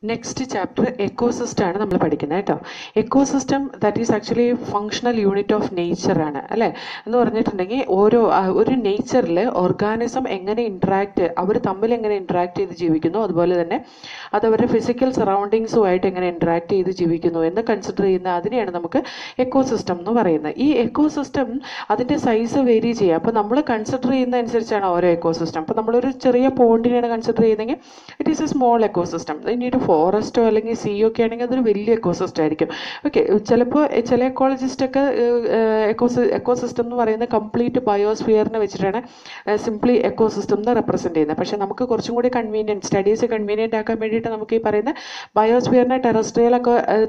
Next chapter ecosystem ആണ് നമ്മൾ പഠിക്കുന്നത് കേട്ടോ. Ecosystem that is actually functional unit of nature ആണ് അല്ലേ. എന്ന് പറഞ്ഞിട്ടുണ്ടെങ്കിൽ ഒരു നേച്ചറിൽ ഓർഗാനിസം എങ്ങനെ അവർ തമ്മിൽ എങ്ങനെ ഇൻട്രാക്ട് ചെയ്ത് ജീവിക്കുന്നു, അതുപോലെ തന്നെ അത് അവരുടെ ഫിസിക്കൽ സറൗണ്ടിങ്സുമായിട്ട് എങ്ങനെ ഇൻട്രാക്ട് ചെയ്ത് ജീവിക്കുന്നു എന്ന് കൺസിഡർ ചെയ്യുന്ന അതിനെയാണ് നമുക്ക് എക്കോസിസ്റ്റം എന്ന് പറയുന്നത്. ഈ എക്കോസിസ്റ്റം അതിൻ്റെ സൈസ് വേരി ചെയ്യുക. അപ്പോൾ നമ്മൾ കൺസിഡർ ചെയ്യുന്ന അനുസരിച്ചാണ് ഓരോ എക്കോസിസ്റ്റം. അപ്പോൾ നമ്മളൊരു ചെറിയ പോണ്ടിനെയാണ് കൺസിഡർ ചെയ്യുന്നതെങ്കിൽ it is A small ecosystem. ഇനി ഒരു ഫോറസ്റ്റോ അല്ലെങ്കിൽ സിയോ ഒക്കെ ആണെങ്കിൽ അതൊരു വലിയ എക്കോസിസ്റ്റം ആയിരിക്കും. ഓക്കെ, ചിലപ്പോൾ ചില എക്കോളജിസ്റ്റൊക്കെ എക്കോസിസ്റ്റം എന്ന് പറയുന്ന കംപ്ലീറ്റ് ബയോസ്ഫിയറിനെ വെച്ചിട്ടാണ് സിംപ്ലി എക്കോസിസ്റ്റം എന്ന് റെപ്രസെൻറ്റ് ചെയ്യുന്നത്. പക്ഷേ നമുക്ക് കുറച്ചും കൂടി സ്റ്റഡീസ് കൺവീനിയൻ്റ് ആക്കാൻ വേണ്ടിയിട്ട് നമുക്ക് ഈ പറയുന്ന ബയോസ്ഫിയറിനെ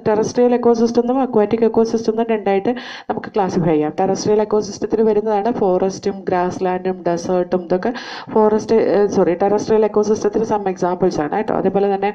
ടെറസ്ട്രിയൽ എക്കോസിസ്റ്റം എന്നും അക്വാറ്റിക് എക്കോസിസ്റ്റം എന്നും രണ്ടായിട്ട് നമുക്ക് ക്ലാസിഫൈ ചെയ്യാം. ടെറസ്ട്രിയൽ എക്കോസിസ്റ്റത്തിൽ വരുന്നതാണ് ഫോറസ്റ്റും ഗ്രാസ് ലാൻഡും ഡെസേർട്ടും ഇതൊക്കെ ടെറസ്ട്രിയൽ എക്കോസിസ്റ്റത്തിൽ സം എക്സാമ്പിൾസ് ആണ് കേട്ടോ. അതേപോലെ തന്നെ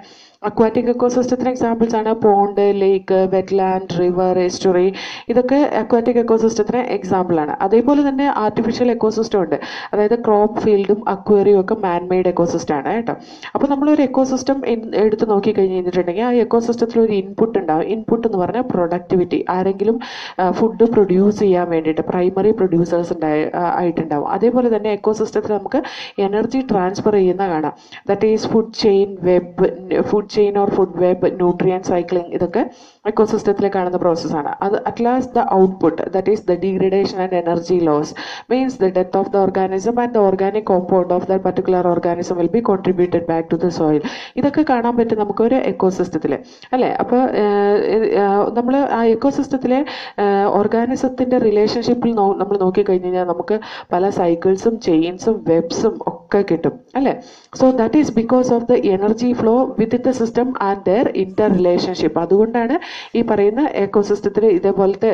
അക്വാറ്റിക് എക്കോസിസ്റ്റത്തിന് എക്സാമ്പിൾസ് ആണ് പോണ്ട്, ലേക്ക്, വെറ്റ്ലാൻഡ്, റിവർ, എസ്റ്റുറി. ഇതൊക്കെ അക്വാറ്റിക് എക്കോസിസ്റ്റത്തിന് എക്സാമ്പിളാണ്. അതേപോലെ തന്നെ ആർട്ടിഫിഷ്യൽ എക്കോസിസ്റ്റം ഉണ്ട്. അതായത് ക്രോപ്പ് ഫീൽഡും അക്വേറിയും ഒക്കെ മാൻമെയ്ഡ് എക്കോസിസ്റ്റം ആണ് കേട്ടോ. അപ്പോൾ നമ്മളൊരു എക്കോസിസ്റ്റം എടുത്ത് നോക്കിക്കഴിഞ്ഞിട്ടുണ്ടെങ്കിൽ ആ എക്കോസിസ്റ്റത്തിൽ ഒരു ഇൻപുട്ട് ഉണ്ടാവും. ഇൻപുട്ട് എന്ന് പറഞ്ഞാൽ പ്രൊഡക്ടിവിറ്റി. ആരെങ്കിലും ഫുഡ് പ്രൊഡ്യൂസ് ചെയ്യാൻ വേണ്ടിയിട്ട് പ്രൈമറി പ്രൊഡ്യൂസേഴ്സ് ആയിട്ടുണ്ടാവും. അതേപോലെ തന്നെ എക്കോസിസ്റ്റത്തിൽ നമുക്ക് എനർജി ട്രാൻസ്ഫർ ചെയ്യുന്ന കാണാം. That is food chain or food web, nutrient cycling. ഇതൊക്കെ എക്കോസിസ്റ്റത്തിൽ കാണുന്ന പ്രോസസ്സാണ്. അത് at last the output that is the degradation and energy loss means the death of the organism and the organic compound of the particular organism will be contributed back to the soil. ഇതൊക്കെ കാണാൻ പറ്റും നമുക്കൊരു എക്കോസിസ്റ്റത്തിൽ അല്ലേ. അപ്പോൾ നമ്മൾ ആ എക്കോസിസ്റ്റത്തിലെ ഓർഗാനിസത്തിൻ്റെ റിലേഷൻഷിപ്പിൽ നമ്മൾ നോക്കിക്കഴിഞ്ഞ് കഴിഞ്ഞാൽ നമുക്ക് പല സൈക്കിൾസും ചെയിൻസും വെബ്സും ഒക്കെ കിട്ടും അല്ലേ. So that is because of the energy flow within the system and their Inter relationship. അതുകൊണ്ടാണ് ഈ പറയുന്ന എക്കോസിസ്റ്റത്തിൽ ഇതേപോലത്തെ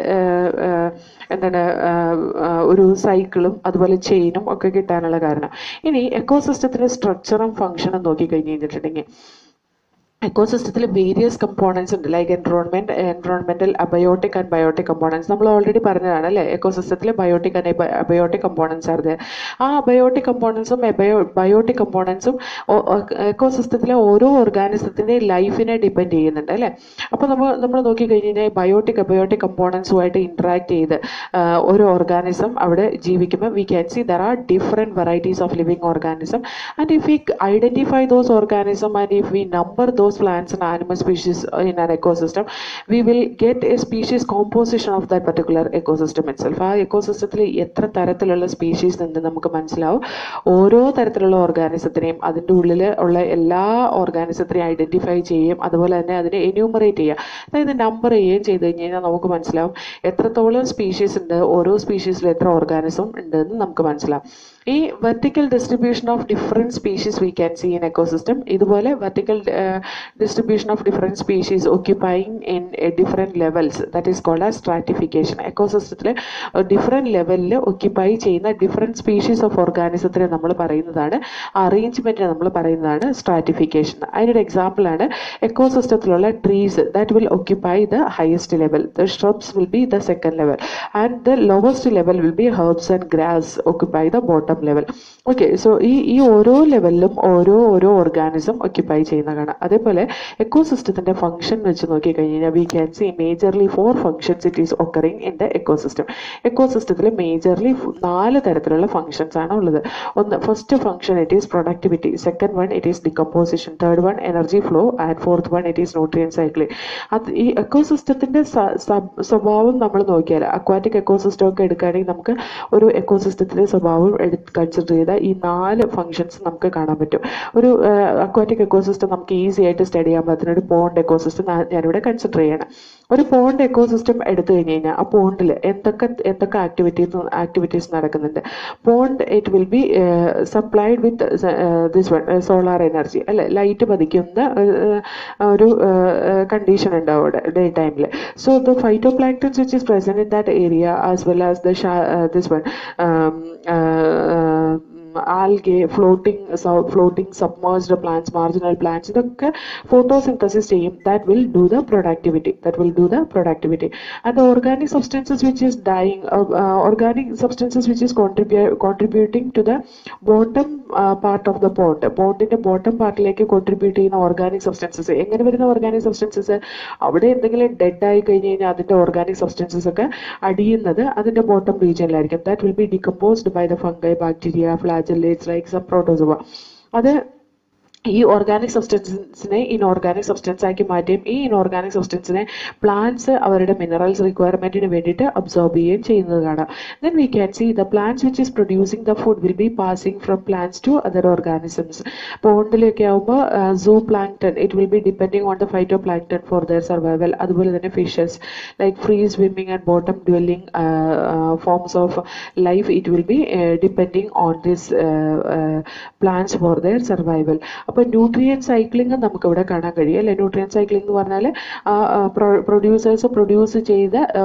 ഒരു സൈക്കിളും അതുപോലെ ചെയിനും ഒക്കെ കിട്ടാനുള്ള കാരണം. ഇനി എക്കോസിസ്റ്റത്തിലെ സ്ട്രക്ചറും ഫംഗ്ഷനും നോക്കിക്കഴിഞ്ഞിട്ടുണ്ടെങ്കിൽ എക്കോസിസ്റ്റത്തിൽ വേരിയസ് കമ്പോണൻസ് ഉണ്ട്. Like environmental abiotic and biotic components. നമ്മൾ ഓൾറെഡി പറഞ്ഞതാണ് അല്ലേ. എക്കോസിസ്റ്റത്തിൽ ബയോട്ടിക് ആൻഡ് അബയോട്ടിക് കമ്പോണൻസ് ആണ്. ആ അബയോട്ടിക് കമ്പോണൻസും ബയോട്ടിക് കമ്പോണൻസും എക്കോസിസ്റ്റത്തിലെ ഓരോ ഓർഗാനിസത്തിൻ്റെ ലൈഫിനെ ഡിപ്പെൻഡ് ചെയ്യുന്നുണ്ട് അല്ലേ. അപ്പോൾ നമ്മൾ നോക്കിക്കഴിഞ്ഞ് കഴിഞ്ഞാൽ അബയോട്ടിക് കമ്പോണൻസുമായിട്ട് ഇൻട്രാക്ട് ചെയ്ത് ഒരു ഓർഗാനിസം അവിടെ ജീവിക്കുമ്പോൾ V can C there are different varieties of living organism and if we identify those organism and if we number those plants and animal species in an ecosystem, we will get a species composition of that particular ecosystem itself. ആ എക്കോസിസ്റ്റത്തിൽ എത്ര തരത്തിലുള്ള species ഉണ്ട് നമുക്ക് മനസ്സിലാവും. ഓരോ തരത്തിലുള്ള ഓർഗാനിസത്തിനെയും അതിൻ്റെ ഉള്ളിൽ ഉള്ള എല്ലാ ഓർഗാനിസത്തിനെയും ഐഡൻറ്റിഫൈ ചെയ്യും. അതുപോലെ തന്നെ അതിനെ എന്യൂമറേറ്റ് ചെയ്യുക, അതായത് നമ്പർ ചെയ്യുകയും ചെയ്ത് കഴിഞ്ഞ് കഴിഞ്ഞാൽ നമുക്ക് മനസ്സിലാവും എത്രത്തോളം സ്പീഷീസ് ഉണ്ട്, ഓരോ സ്പീഷീസിൽ എത്ര ഓർഗാനിസം ഉണ്ട് എന്ന് നമുക്ക് മനസ്സിലാവും. ഈ vertical distribution of different species we can see in ecosystem. ഇതുപോലെ vertical distribution of different species occupying in different levels, that is called as stratification. എക്കോസിസ്റ്റത്തിൽ ഡിഫറെൻറ്റ് ലെവലിൽ ഒക്യുപ്പൈ ചെയ്യുന്ന ഡിഫറെൻറ്റ് സ്പീഷീസ് ഓഫ് ഓർഗാനിസത്തിനെ നമ്മൾ പറയുന്നതാണ്, അറേഞ്ച്മെൻറ്റിനെ നമ്മൾ പറയുന്നതാണ് സ്ട്രാറ്റിഫിക്കേഷൻ. അതിനൊരു എക്സാമ്പിളാണ് എക്കോസിസ്റ്റത്തിലുള്ള trees that will occupy the highest level, the shrubs will be the second level and the lowest level will be herbs and grass occupy the bottom level. Okay, so ഈ ഓരോ ലെവലിലും ഓരോ ഓർഗാനിസം ഒക്യുപ്പൈ ചെയ്യുന്ന കാണാം. അതേപോലെ എക്കോസിസ്റ്റത്തിൻ്റെ function വെച്ച് നോക്കിക്കഴിഞ്ഞാൽ we can see majorly 4 functions it is occurring in the ecosystem. എക്കോസിസ്റ്റത്തിൽ majorly 4 തരത്തിലുള്ള ഫംഗ്ഷൻസ് ആണ് ഉള്ളത്. First function it is productivity, second one it is decomposition, third one energy flow and fourth one it is nutrient cycling. അത് ഈ എക്കോസിസ്റ്റത്തിൻ്റെ സ്വഭാവം നമ്മൾ നോക്കിയാൽ aquatic ecosystem ഒക്കെ എടുക്കുകയാണെങ്കിൽ നമുക്ക് ഒരു എക്കോസിസ്റ്റത്തിൻ്റെ സ്വഭാവം കൺസിഡർ ചെയ്താൽ ഈ 4 ഫംഗ്ഷൻസ് നമുക്ക് കാണാൻ പറ്റും. ഒരു അക്വാറ്റിക് എക്കോസിസ്റ്റം നമുക്ക് ഈസി ആയിട്ട് സ്റ്റഡി ചെയ്യാൻ പറ്റുന്ന ഒരു പോണ്ട് എക്കോസിസ്റ്റം ഞാനിവിടെ കൺസിഡർ ചെയ്യണം. ഒരു പോണ്ട് എക്കോസിസ്റ്റം എടുത്തു കഴിഞ്ഞ് കഴിഞ്ഞാൽ ആ പോണ്ടിൽ എന്തൊക്കെ ആക്ടിവിറ്റീസ് നടക്കുന്നുണ്ട്. Pond it will be supplied with this one solar energy അല്ലെ, ലൈറ്റ് പതിക്കുന്ന ഒരു കണ്ടീഷൻ ഉണ്ട് അവിടെ ഡേ ടൈമിൽ. So the phytoplanktons which is present in that area as well as this one algae, floating submerged plants, marginal plants, ഇതൊക്കെ photosynthesis ചെയ്യും. That will do the productivity. And the organic substances which is dying, organic substances which is contributing to the bottom part of the bondന്റെ bottom പാർട്ടിലേക്ക് contribute ചെയ്യുന്ന organic substances. എങ്ങനെ വരുന്ന organic substances? അവിടെ എന്തെങ്കിലും dead ആയി കഴിഞ്ഞ് കഴിഞ്ഞാൽ അതിന്റെ ഓർഗാനിക് സബ്സ്റ്റൻസസ് ഒക്കെ അടിയുന്നത് അതിന്റെ ബോട്ടം റീജിയനിലായിരിക്കും. That will be decomposed by the fungi, bacteria, flagellates like some protozoa. അത് ഈ ഓർഗാനിക് സബ്സ്റ്റൻസിനെ ഇൻഓർഗാനിക് സബ്സ്റ്റൻസ് ആക്കി മാറ്റുകയും ഈ ഇൻഓർഗാനിക് സബ്സ്റ്റൻസിനെ പ്ലാന്റ്സ് അവരുടെ മിനറൽസ് റിക്വയർമെന്റിന് വേണ്ടിയിട്ട് അബ്സോർബ് ചെയ്യുകയും ചെയ്യുന്നത് കാണാം. Then we can see the plants which is producing the food will be passing from plants to other organisms. പോണ്ടിലൊക്കെ ആകുമ്പോൾ zooplankton, it will be depending on the phytoplankton four there survival. അതുപോലെ തന്നെ fishes like free swimming and bottom dwelling forms of life, it will be depending on this plants four there survival. അപ്പോൾ nutrient cycling നമുക്ക് ഇവിടെ കാണാൻ കഴിയും അല്ലെ. Nutrient cycling എന്ന് പറഞ്ഞാൽ പ്രൊഡ്യൂസേഴ്സ് പ്രൊഡ്യൂസ് ചെയ്ത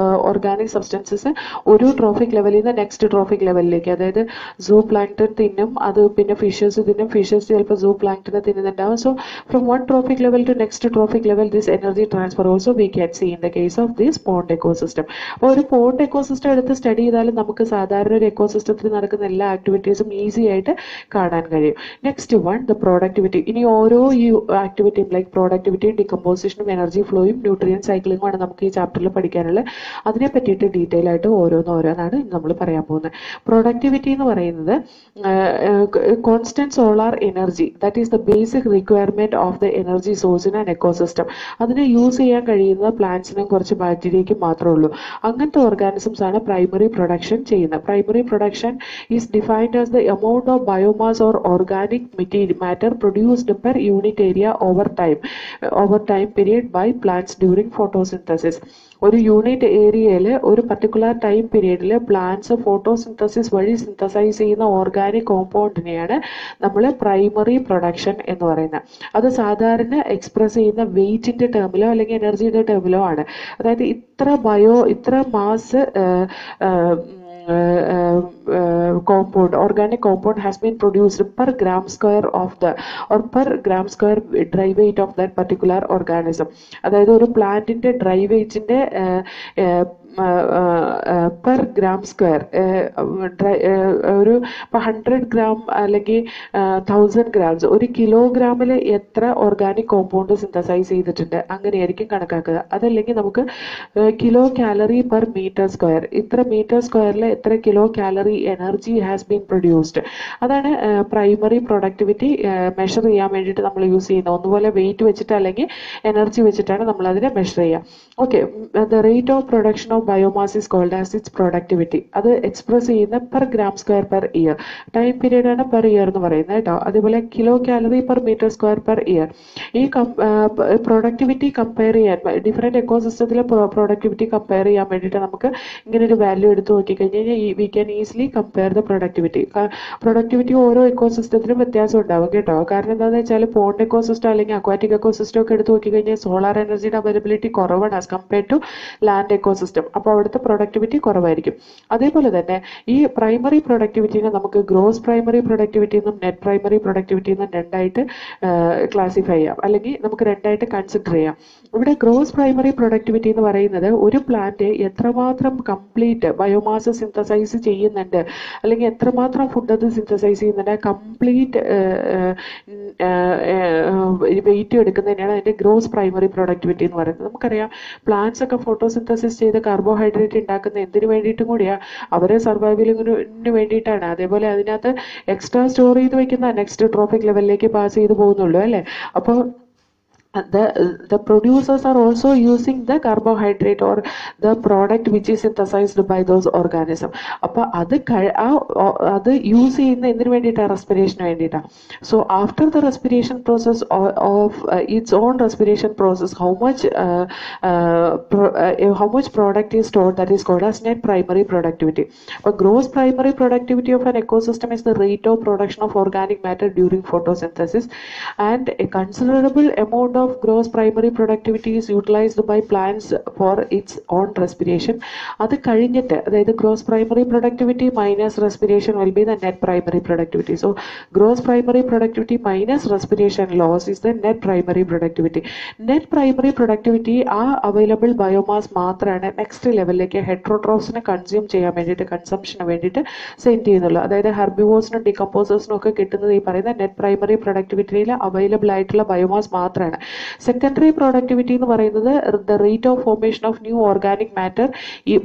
ഓർഗാനിക് സബ്സ്റ്റൻസസ് ഒരു ട്രോഫിക് ലെവലിൽ നിന്ന് നെക്സ്റ്റ് ട്രോഫിക് ലെവലിലേക്ക്, അതായത് സൂ പ്ലാങ്ക്ടൺ തിന്നും, അത് പിന്നെ ഫിഷസ് തിന്നും, ഫിഷസ് ചിലപ്പോൾ സൂ പ്ലാങ്ക്ടനെ തിന്നുന്നുണ്ടാവും. So from one trophic level to next trophic level this energy transfer also we can see in the case of this pond ecosystem. അപ്പോൾ ഒരു പോണ്ട് എക്കോസിസ്റ്റം എടുത്ത് സ്റ്റഡി ചെയ്താലും നമുക്ക് സാധാരണ ഒരു എക്കോസിസ്റ്റത്തിൽ നടക്കുന്ന എല്ലാ ആക്ടിവിറ്റീസും ഈസി ആയിട്ട് കാണാൻ കഴിയും. Next one, the productivity. ഇനി ഓരോ ഈ ആക്ടിവിറ്റിയും ലൈക്ക് പ്രോഡക്ടിവിറ്റിയും ഡികമ്പോസിഷനും എനർജി ഫ്ലോയും ന്യൂട്രിയൻ സൈക്ലിംഗും ആണ് നമുക്ക് ഈ ചാപ്റ്ററിൽ പഠിക്കാനുള്ളത്. അതിനെ പറ്റിയിട്ട് ഡീറ്റെയിൽ ആയിട്ട് ഓരോന്നാണ് നമ്മൾ പറയാൻ പോകുന്നത്. പ്രൊഡക്ടിവിറ്റി എന്ന് പറയുന്നത് constant solar energy, that is the basic requirement of the energy source in an ecosystem. അതിനെ യൂസ് ചെയ്യാൻ കഴിയുന്നത് പ്ലാന്റ്സിനും കുറച്ച് ബാക്ടീരിയയ്ക്കും മാത്രമേ ഉള്ളൂ. അങ്ങനത്തെ ഓർഗാനിസംസ് ആണ് പ്രൈമറി പ്രൊഡക്ഷൻ ചെയ്യുന്നത്. Primary production is defined as the amount of biomass or organic matter produced per unit area over time period by plants during photosynthesis. ഒരു യൂണിറ്റ് ഏരിയയിൽ ഒരു പർട്ടിക്കുലർ ടൈം പീരീഡിൽ പ്ലാന്റ്സ് ഫോട്ടോസിന്തസിസ് വഴി synthesise ചെയ്യുന്ന organic കോമ്പൗണ്ടിനെയാണ് നമ്മൾ primary production എന്ന് പറയുന്നത്. അത് സാധാരണ എക്സ്പ്രസ് ചെയ്യുന്ന വെയിറ്റിന്റെ ടേമിലോ അല്ലെങ്കിൽ എനർജിയുടെ ടേമിലോ ആണ്. അതായത് ഇത്ര mass compound, organic compound has been produced per gram square of the or per gram square dry weight of that particular organism. അതായത് ഒരു പ്ലാന്റിന്റെ ഡ്രൈ വെയിറ്റിന്റെ പെർ ഗ്രാം സ്ക്വയർ ഒരു 100 ഗ്രാം അല്ലെങ്കിൽ 1000 ഗ്രാംസ്, ഒരു കിലോഗ്രാമിൽ എത്ര ഓർഗാനിക് കോമ്പൗണ്ട് സിന്തസൈസ് ചെയ്തിട്ടുണ്ട് അങ്ങനെയായിരിക്കും കണക്കാക്കുക. അതല്ലെങ്കിൽ നമുക്ക് kilo calorie per metre square, ഇത്ര മീറ്റർ സ്ക്വയറിൽ എത്ര kilo calorie energy has been produced. അതാണ് പ്രൈമറി പ്രൊഡക്ടിവിറ്റി മെഷർ ചെയ്യാൻ വേണ്ടിയിട്ട് നമ്മൾ യൂസ് ചെയ്യുന്നത്. ഒന്നുപോലെ വെയിറ്റ് വെച്ചിട്ട് അല്ലെങ്കിൽ എനർജി വെച്ചിട്ടാണ് നമ്മൾ അതിനെ മെഷർ ചെയ്യുക. Okay, the rate of production of biomass is called as its productivity. അത് എക്സ്പ്രസ് ചെയ്യുന്ന per gram square per year, time period ആണ് പെർ ഇയർ എന്ന് പറയുന്നത് കേട്ടോ. അതേപോലെ kilo calorie per metre square per year. ഈ പ്രൊഡക്ടിവിറ്റി കമ്പയർ ചെയ്യാൻ different എക്കോസിസ്റ്റത്തിലെ പ്രൊഡക്ടിവിറ്റി കമ്പയർ ചെയ്യാൻ വേണ്ടിയിട്ട് നമുക്ക് ഇങ്ങനെ ഒരു വാല്യൂ എടുത്ത് നോക്കിക്കഴിഞ്ഞാൽ we can easily compare the productivity. Productivity ഓരോ എക്കോസിസ്റ്റത്തിലും വ്യത്യാസം ഉണ്ടാവും കേട്ടോ. കാരണം എന്താണെന്ന് വെച്ചാൽ പോണ്ട് എക്കോസിസ്റ്റം അല്ലെങ്കിൽ അക്വാറ്റിക് എക്കോസിസ്റ്റം ഒക്കെ എടുത്ത് നോക്കിക്കഴിഞ്ഞാൽ സോളാർ എനർജിയുടെ അവൈലബിലിറ്റി കുറവാണ് as compared to land ecosystem. അപ്പോൾ അവിടുത്തെ പ്രൊഡക്ടിവിറ്റി കുറവായിരിക്കും. അതേപോലെ തന്നെ ഈ പ്രൈമറി പ്രൊഡക്ടിവിറ്റിനെ നമുക്ക് ഗ്രോസ് പ്രൈമറി പ്രൊഡക്ടിവിറ്റി എന്നും നെറ്റ് പ്രൈമറി പ്രൊഡക്ടിവിറ്റി എന്നും രണ്ടായിട്ട് ക്ലാസിഫൈ ചെയ്യാം, അല്ലെങ്കിൽ നമുക്ക് രണ്ടായിട്ട് കൺസിഡർ ചെയ്യാം. ഇവിടെ ഗ്രോസ് പ്രൈമറി പ്രൊഡക്ടിവിറ്റി എന്ന് പറയുന്നത് ഒരു പ്ലാന്റ് എത്രമാത്രം കംപ്ലീറ്റ് ബയോമാസ് സിന്തസൈസ് ചെയ്യുന്നുണ്ട് അല്ലെങ്കിൽ എത്രമാത്രം ഫുഡ് അത് സിന്തസൈസ് ചെയ്യുന്നുണ്ട്, കംപ്ലീറ്റ് വെയിറ്റ് എടുക്കുന്നതിനാണ് അതിന്റെ ഗ്രോസ് പ്രൈമറി പ്രൊഡക്ടിവിറ്റി എന്ന് പറയുന്നത്. നമുക്കറിയാം പ്ലാന്റ്സ് ഒക്കെ ഫോട്ടോസിന്തസിസ് ചെയ്ത് കാർബോഹൈഡ്രേറ്റ് ഉണ്ടാക്കുന്ന എന്തിനു വേണ്ടിയിട്ടും കൂടിയാ, അവരെ സർവൈവലിന് വേണ്ടിയിട്ടാണ്. അതേപോലെ അതിനകത്ത് എക്സ്ട്രാ സ്റ്റോർ ചെയ്ത് വെക്കുന്ന നെക്സ്റ്റ് ട്രോഫിക് ലെവലിലേക്ക് പാസ് ചെയ്ത് പോകുന്നുള്ളൂ അല്ലേ. അപ്പോൾ the producers are also using the carbohydrate or the product which is synthesized by those organisms. അപ്പോൾ അത് യൂസ് ചെയ്യുന്ന എന്തിനു വേണ്ടിയിട്ടാണ്? റെസ്പിറേഷന് വേണ്ടിയിട്ടാണ്. So after the respiration process of its on respiration process how much product is stored, that is called as net primary productivity. അപ്പോൾ gross primary productivity of an ecosystem is the rate of production of organic matter during photosynthesis, and a considerable amount of gross primary productivity is utilized by plants for its own respiration. അത് കഴിഞ്ഞിട്ട് അതായത് gross primary productivity minus respiration will be the net primary productivity. So gross primary productivity minus respiration loss is the net primary productivity. Net primary productivity ആ available biomass മാത്രമാണ് next ലെവലിലേക്ക് ഹെട്രോട്രോഫ്സിനെ consume ചെയ്യാൻ വേണ്ടിയിട്ട് കൺസംഷന് വേണ്ടിയിട്ട് സെൻഡ് ചെയ്യുന്നുള്ളൂ. അതായത് ഹെർബിവോഴ്സിനും ഡികമ്പോസേഴ്സിനും ഒക്കെ കിട്ടുന്നത് ഈ പറയുന്ന നെറ്റ് പ്രൈമറി പ്രൊഡക്ടിവിറ്റിയിൽ അവൈലബിൾ ആയിട്ടുള്ള ബയോമാസ് മാത്രമാണ്. സെക്കൻഡറി പ്രൊഡക്ടിവിറ്റി എന്ന് പറയുന്നത് the rate of formation of new organic matter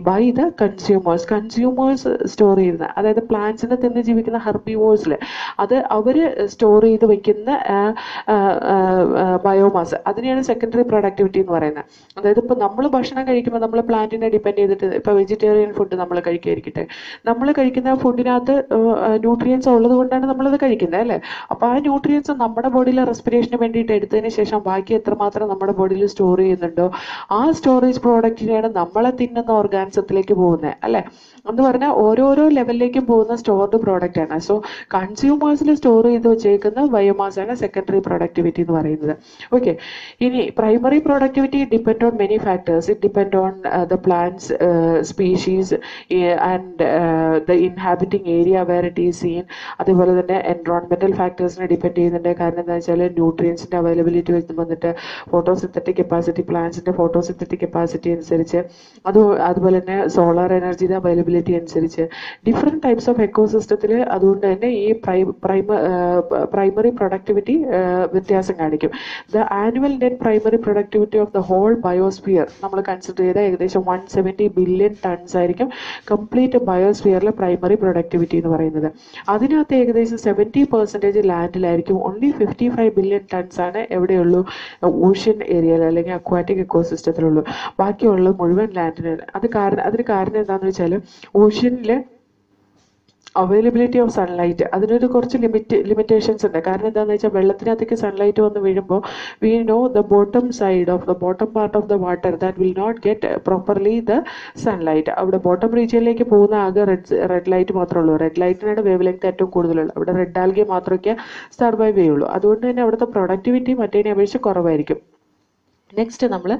by the consumers store ചെയ്യുന്ന, അതായത് പ്ലാന്റ്സിനെ തിന്ന് ജീവിക്കുന്ന ഹെർബിവോഴ്സിൽ അത് അവർ സ്റ്റോർ ചെയ്ത് വെക്കുന്ന ബയോമാസ്, അതിനെയാണ് സെക്കൻഡറി പ്രൊഡക്ടിവിറ്റി എന്ന് പറയുന്നത്. അതായത് ഇപ്പോൾ നമ്മൾ ഭക്ഷണം കഴിക്കുമ്പോൾ നമ്മൾ പ്ലാന്റിനെ ഡിപ്പെൻഡ് ചെയ്തിട്ട് ഇപ്പോൾ വെജിറ്റേറിയൻ ഫുഡ് നമ്മൾ കഴിക്കാതിരിക്കട്ടെ, നമ്മൾ കഴിക്കുന്ന ഫുഡിനകത്ത് ന്യൂട്രിയൻസ് ഉള്ളത് കൊണ്ടാണ് നമ്മളത് കഴിക്കുന്നത് അല്ലേ. അപ്പോൾ ആ ന്യൂട്രിയൻസ് നമ്മുടെ ബോഡിയിലെ റെസ്പിറേഷന് വേണ്ടിയിട്ട് എടുത്തതിന് ശേഷം ബാക്കി എത്രമാത്രം നമ്മുടെ ബോഡിയിൽ സ്റ്റോർ ചെയ്യുന്നുണ്ടോ ആ സ്റ്റോറേജ് പ്രോഡക്റ്റിനെയാണ് നമ്മളെ തിന്നുന്ന ഓർഗാനിസത്തിലേക്ക് പോകുന്നത് അല്ലേ. എന്ന് പറഞ്ഞാൽ ഓരോരോ ലെവലിലേക്കും പോകുന്ന സ്റ്റോർഡ് പ്രോഡക്റ്റ് ആണ്. സോ കൺസ്യൂമേഴ്സിൽ സ്റ്റോർ ചെയ്ത് വെച്ചേക്കുന്ന ബയോമാസ് ആണ് സെക്കൻഡറി പ്രൊഡക്ടിവിറ്റി എന്ന് പറയുന്നത്. ഓക്കെ, ഇനി primary productivity depend on many factors. It depend on the plants species and the inhabiting area where it is seen. അതുപോലെ തന്നെ എൻവറോൺമെന്റൽ ഫാക്ടേഴ്സിനെ ഡിപ്പെൻഡ് ചെയ്യുന്നുണ്ട്. കാരണം എന്താ വെച്ചാൽ ന്യൂട്രിയൻസിന്റെ അവൈലബിലിറ്റി വെച്ച് വന്നിട്ട് ഫോട്ടോസിന്തറ്റിക് കപ്പാസിറ്റി, പ്ലാന്റ്സിന്റെ ഫോട്ടോസിന്തറ്റിക് കപ്പാസിറ്റി അനുസരിച്ച്, അതുപോലെ തന്നെ സോളാർ എനർജിയുടെ അവൈലബിലിറ്റി അനുസരിച്ച് ഡിഫറെന്റ് ടൈപ്സ് ഓഫ് എക്കോസിസ്റ്റത്തിൽ അതുകൊണ്ട് തന്നെ ഈ പ്രൈമറി പ്രൊഡക്ടിവിറ്റി വ്യത്യാസം കാണിക്കും. The annual net primary productivity of the whole biosphere നമ്മൾ കൺസിഡർ ചെയ്ത ഏകദേശം 170 ബില്യൺ ടൺസ് ആയിരിക്കും കംപ്ലീറ്റ് ബയോസ്ഫിയറിലെ പ്രൈമറി പ്രൊഡക്ടിവിറ്റി എന്ന് പറയുന്നത്. അതിനകത്ത് ഏകദേശം 70% ലാൻഡിലായിരിക്കും. ഓൺലി 55 ബില്യൺ ടൺസ് ആണ് എവിടെയുള്ളൂ, ഓഷ്യൻ ഏരിയയിൽ അല്ലെങ്കിൽ അക്വാറ്റിക് എക്കോസിസ്റ്റത്തിലുള്ളൂ. ബാക്കിയുള്ളത് മുഴുവൻ ലാൻഡിന്. അതിന് കാരണം എന്താണെന്ന് വെച്ചാൽ ഓഷ്യനിലെ അവൈലബിലിറ്റി ഓഫ് സൺലൈറ്റ് അതിനൊരു കുറച്ച് ലിമിറ്റേഷൻസ് ഉണ്ട്. കാരണം എന്താണെന്ന് വെച്ചാൽ വെള്ളത്തിനകത്തേക്ക് സൺലൈറ്റ് വന്ന് വീഴുമ്പോൾ we know the bottom part of the water that will not get properly the sunlight. അവിടെ ബോട്ടം റീജിയനിലേക്ക് പോകുന്ന ആകെ റെഡ് ലൈറ്റ് മാത്രമേ ഉള്ളൂ. റെഡ് ലൈറ്റിനാണ് വേവ് ലെങ്ത് ഏറ്റവും കൂടുതലുള്ളത്. അവിടെ റെഡ് ആൽഗെ മാത്രമേ സർവൈവ് ചെയ്യുള്ളൂ. അതുകൊണ്ട് തന്നെ അവിടുത്തെ പ്രൊഡക്ടിവിറ്റി മറ്റേതിനെ അപേക്ഷിച്ച് കുറവായിരിക്കും. നെക്സ്റ്റ് നമ്മൾ